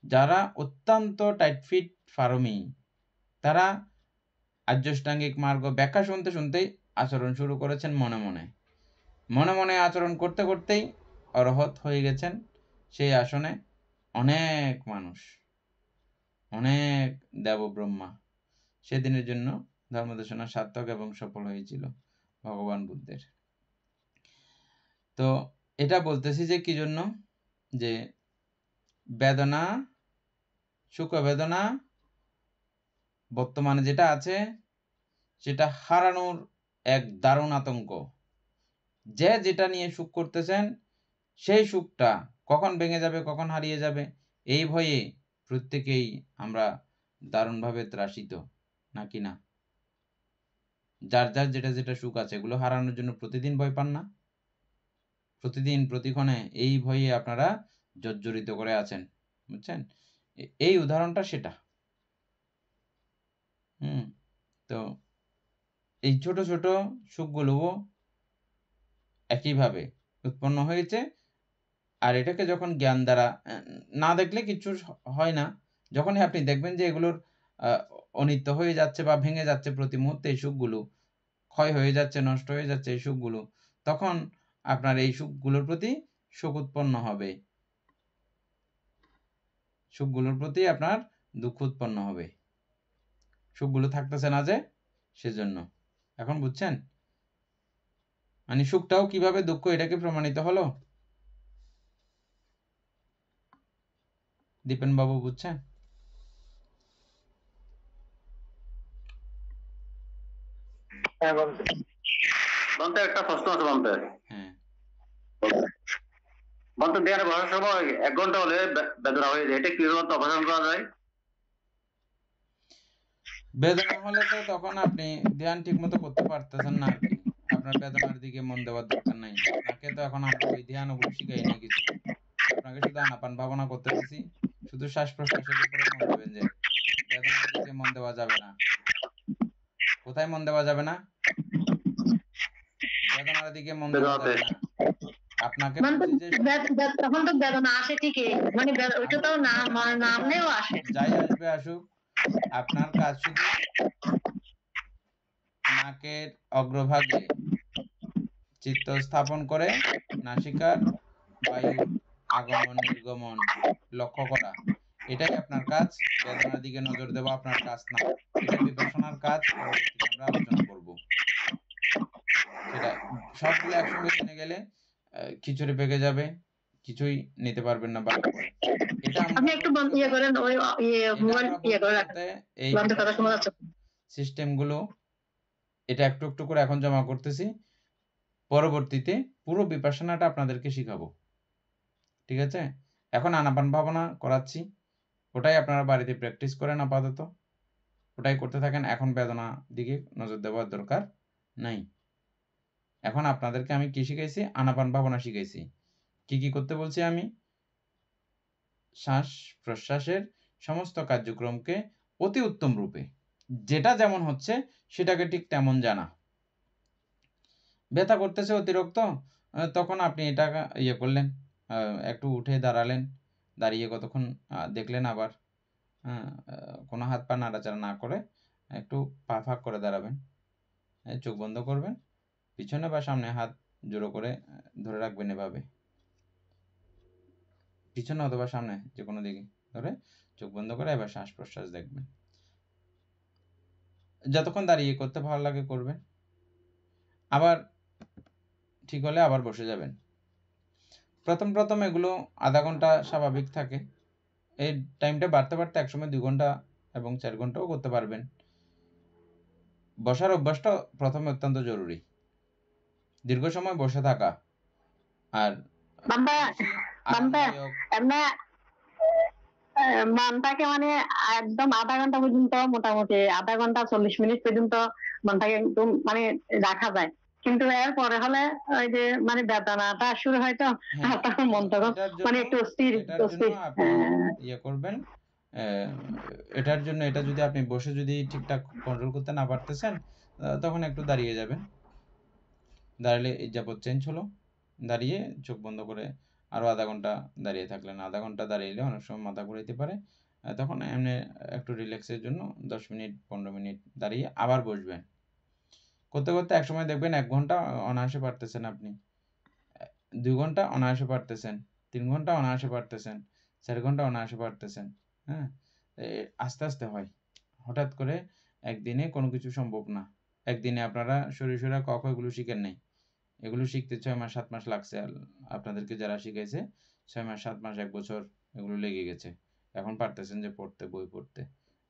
যারা অত্যন্ত টাইটফিট ফারমি, তারা আর্যাষ্টাঙ্গিক মার্গ ব্যাখ্যা শুনতে শুনতেই আচরণ শুরু করেছেন মনে মনে, মনে মনে আচরণ করতে করতেই অরহত হয়ে গেছেন। সেই আসনে অনেক মানুষ, অনেক দেবব্রহ্মা সেদিনের জন্য ধর্মদেশনা সার্থক এবং সফল হয়েছিল ভগবান বুদ্ধের। তো এটা বলতেছি যে কি জন্য, যে বেদনা, সুখ বেদনা বর্তমানে যেটা আছে সেটা হারানোর এক দারুণ আতঙ্ক। যে যেটা নিয়ে সুখ করতেছেন সেই সুখটা কখন ভেঙে যাবে, কখন হারিয়ে যাবে, এই ভয়ে প্রত্যেকেই আমরা দারুণভাবে ত্রাসিত, নাকি না? যার যার যেটা যেটা সুখ আছে এগুলো হারানোর জন্য প্রতিদিন ভয় পান না? প্রতিদিন প্রতিক্ষণে এই ভয়ে আপনারা জর্জরিত করে আছেন, বুঝছেন? এই উদাহরণটা সেটা। তো এই ছোট ছোট সুখগুলোও একইভাবে উৎপন্ন হয়েছে। আর এটাকে যখন জ্ঞান দ্বারা না দেখলে কিছু হয় না, যখনই আপনি দেখবেন যে এগুলোর অনিত্য হয়ে যাচ্ছে বা ভেঙে যাচ্ছে প্রতি মুহূর্তে, এই সুখগুলো ক্ষয় হয়ে যাচ্ছে, নষ্ট হয়ে যাচ্ছে এই সুখগুলো, তখন আপনার এই সুখগুলোর প্রতি সুখ উৎপন্ন হবে, সুখগুলোর প্রতি আপনার দুঃখ উৎপন্ন হবে। সুখগুলো থাকতেছে না যে, সেজন্য। এখন বুঝছেন? মানে সুখটাও কিভাবে দুঃখ, এটাকে প্রমাণিত হলো। দীপেন বাবু বুঝছেন? বলতে একটা প্রশ্ন আছে বলতে। হ্যাঁ, বলতে ধ্যানে বসার সময় 1 ঘন্টা হলে বেদনা হয়ে যায়, এটা কিভাবে অপারেশন করা যায়? বেদনা হলে তো তখন আপনি ধ্যান ঠিক মতো করতে পারতেছেন না আর কি। আপনার বেদনার দিকে মন দেওয়ার দরকার নাই। আপনাকে তো এখন আমরা ওই ধ্যান ওগুলো শিখাই নাই কিছু। আপনাকে শুধু আনাপান ভাবনা করতে দিছি, শুধু শ্বাস প্রশ্বাসের উপরে মন দেবেন। যে বেদনার দিকে মন দেওয়া যাবে না। কোথায় মন দেওয়া যাবে না? বেদনার দিকে মন দেওয়া যাবে না। আপনাকে বলছি যে তখন তো বেদনা আসে ঠিকই, মানে ওইটা তো নামনেও আসে। যাই আসবে আসুক, আপনার কাজ শুধু নাকের অগ্রভাগে চিত্ত স্থাপন করে নাসিকার বায়ু আগমন নির্গমন লক্ষ্য করা, এটাই আপনার কাজ। বেদনার দিকে নজর দেওয়া আপনার কাজ না, এটা বিপස්සনার কাজ। পরবর্তীতে আমরা আলোচনা করব। সেটা সবগুলো একসঙ্গে জেনে গেলে খিচুড়ি পেকে যাবে, কিছুই নিতে পারবেন না। বা এটা আপনি একটু ইয়ে করেন, ওই মোবাইল ইয়ে করে রাখেন, এই বন্ধ কথা শোনা যাচ্ছে। সিস্টেমগুলো এটা একটু একটু করে এখন জমা করতেছি, পরবর্তীতে পুরো বিপাশনাটা আপনাদেরকে শিখাবো, ঠিক আছে? এখন আনাপান ভাবনা করাচ্ছি, ওটাই আপনারা বাড়িতে প্র্যাকটিস করেন আপাতত, ওটাই করতে থাকেন। এখন বেদনা দিকে নজর দেওয়ার দরকার নাই। এখন আপনাদেরকে আমি কি শিখাইছি? আনাপান ভাবনা শিখাইছি। কি কি করতে বলছি আমি? শ্বাস প্রশ্বাসের সমস্ত কার্যক্রমকে অতি উত্তম রূপে, যেটা যেমন হচ্ছে সেটাকে ঠিক তেমন জানা। ব্যথা করতেছে অতিরিক্ত, তখন আপনি এটা ইয়ে করলেন, একটু উঠে দাঁড়ালেন, দাঁড়িয়ে কতক্ষণ দেখলেন, আবার কোনো হাত পা নাড়াচাড়া না করে একটু পা ফাঁক করে দাঁড়াবেন, চোখ বন্ধ করবেন, পিছনে বা সামনে হাত জোড়ো করে ধরে রাখবেন, এভাবে পিছনে অথবা সামনে যে কোনো দিকে ধরে চোখ বন্ধ করে এবার শ্বাস প্রশ্বাস দেখবেন। যতক্ষণ দাঁড়িয়ে করতে ভালো লাগে করবেন, আবার ঠিক হলে আবার বসে যাবেন। প্রথম প্রথম এগুলো আধা ঘন্টা স্বাভাবিক থাকে, এই টাইমটা বাড়তে বাড়তে একসময় 2 ঘন্টা এবং 4 ঘন্টাও করতে পারবেন। বসার অভ্যাসটা প্রথমে অত্যন্ত জরুরি, দীর্ঘ সময় বসে থাকা। আর মনটাকে মানে একদম আধা ঘন্টা পর্যন্ত, মোটামুটি আধা ঘন্টা 40 মিনিট পর্যন্ত মনটাকে একদম মানে রাখা যায়, কিন্তু এরপরে হলে ওই যে মানে বেদনাটা শুরু হয়, তো তখন মন তখন মানে একটু অস্থির ইয়ে করবেন। এটার জন্য এটা যদি আপনি বসে যদি ঠিকঠাক কন্ট্রোল করতে না পারতেছেন, তখন একটু দাঁড়িয়ে যাবেন। দাঁড়ালে এই যাবত চেঞ্জ হলো, দাঁড়িয়ে চোখ বন্ধ করে আরও আধা ঘন্টা দাঁড়িয়ে থাকলেন। আধা ঘন্টা দাঁড়িয়ে অনেক সময় মাথা ঘুরাইতে পারে, তখন এমনি একটু রিল্যাক্সের জন্য 10 মিনিট 15 মিনিট দাঁড়িয়ে আবার বসবেন। করতে করতে এক সময় দেখবেন 1 ঘন্টা অনায়াসে পারতেছেন আপনি, 2 ঘন্টা অনায়াসে পারতেছেন, 3 ঘন্টা অনায়াসে পারতেছেন, 4 ঘন্টা অনায়াসে পারতেছেন। হ্যাঁ, আস্তে আস্তে হয়, হঠাৎ করে একদিনে কোনো কিছু সম্ভব না। একদিনে আপনারা শরীর ক খ এগুলো শিখেন নাই, এগুলো শিখতে 6 মাস 7 মাস লাগছে। আপনাদেরকে যারা শিখাইছে 6 মাস 7 মাস 1 বছর এগুলো লেগে গেছে, এখন পারতেছেন যে পড়তে, বই পড়তে।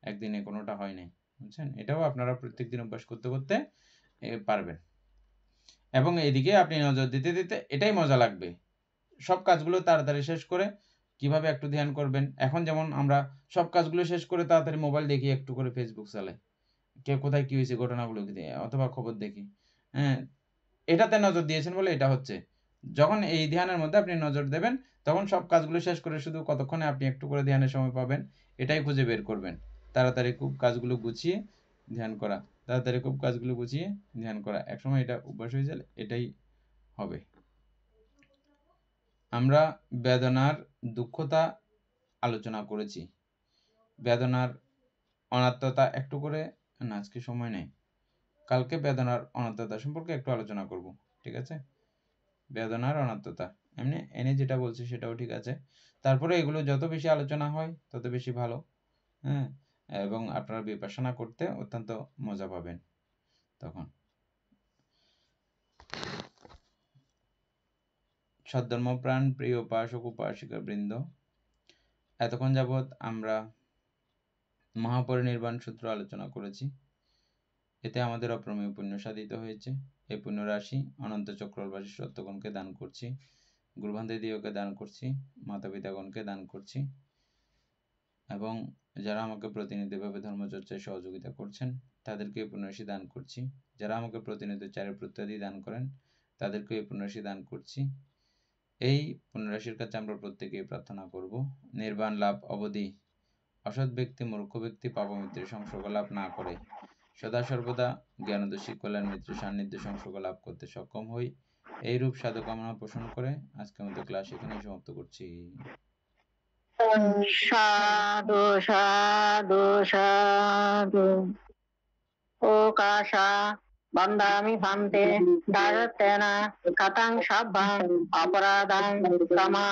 একদিনে কোনোটা হয় নাই, বুঝছেন? এটাও আপনারা প্রত্যেকদিন অভ্যাস করতে করতে পারবেন। এবং এদিকে আপনি নজর দিতে দিতে এটাই মজা লাগবে, সব কাজগুলো তাড়াতাড়ি শেষ করে কিভাবে একটু ধ্যান করবেন। এখন যেমন আমরা সব কাজগুলো শেষ করে তাড়াতাড়ি মোবাইল দেখি, একটু করে ফেসবুক চালাই, কে কোথায় কি হয়েছে ঘটনাগুলো অথবা খবর দেখি। হ্যাঁ, এটাতে নজর দিয়েছেন বলে এটা হচ্ছে। যখন এই ধ্যানের মধ্যে আপনি নজর দেবেন, তখন সব কাজগুলো শেষ করে শুধু কতক্ষণে আপনি একটু করে ধ্যানের সময় পাবেন, এটাই খুঁজে বের করবেন। তাড়াতাড়ি খুব কাজগুলো গুছিয়ে ধ্যান করা, তাড়াতাড়ি খুব কাজগুলো গুছিয়ে ধ্যান করা, একসময় এটা অভ্যাস হয়ে গেলে এটাই হবে। আমরা বেদনার দুঃখতা আলোচনা করেছি, বেদনার অনাত্মতা একটু করে, না আজকে সময় নেই, কালকে বেদনার অনাত্মতা সম্পর্কে একটু আলোচনা করব, ঠিক আছে? বেদনার অনাত্মতা এমনি এনে যেটা বলছি সেটাও ঠিক আছে, তারপরে এগুলো যত বেশি আলোচনা হয় তত বেশি ভালো। হ্যাঁ, এবং আপনারা বিপাশনা করতে অত্যন্ত মজা পাবেন তখন। সদ্ধর্মপ্রাণ প্রিয় উপাসক উপাসিকা বৃন্দ, এতক্ষণ যাবৎ আমরা মহাপরিনির্বাণ সূত্র আলোচনা করেছি। এতে আমাদের অপ্রমেয় পুণ্য সাধিত হয়েছে। এই পুণ্য রাশি অনন্ত চক্রবাসী সত্যগণকে দান করছি, গুরুবান্ধবীকে দান করছি, মাতা পিতাগণকে দান করছি, এবং যারা আমাকে প্রতিনিধিভাবে ধর্মচর্চায় সহযোগিতা করছেন তাদেরকে এই পুণ্যরাশি দান করছি। যারা আমাকে প্রতিনিধি চারিপ্রত্যাদি দান করেন তাদেরকে এই পুণ্যরাশি দান করছি। এই পুণ্যরাশির কাছে আমরা প্রত্যেকেই প্রার্থনা করব নির্বাণ লাভ অবধি অসৎ ব্যক্তি, মূর্খ ব্যক্তি পাপমিত্রের সংসর্গ লাভ না করে সদা সর্বদা জ্ঞানদোষী কল্যাণ মিত্রের সান্নিধ্য সংসর্গ লাভ করতে সক্ষম হই। এইরূপ সাধুকামনা পোষণ করে আজকের মতো ক্লাস এখানেই সমাপ্ত করছি। সাধু সাধু সাধু ওকাশা বন্দামি ভান্তে দারতেনা কাতাং সাব্বাং অপরাধাং ক্ষমা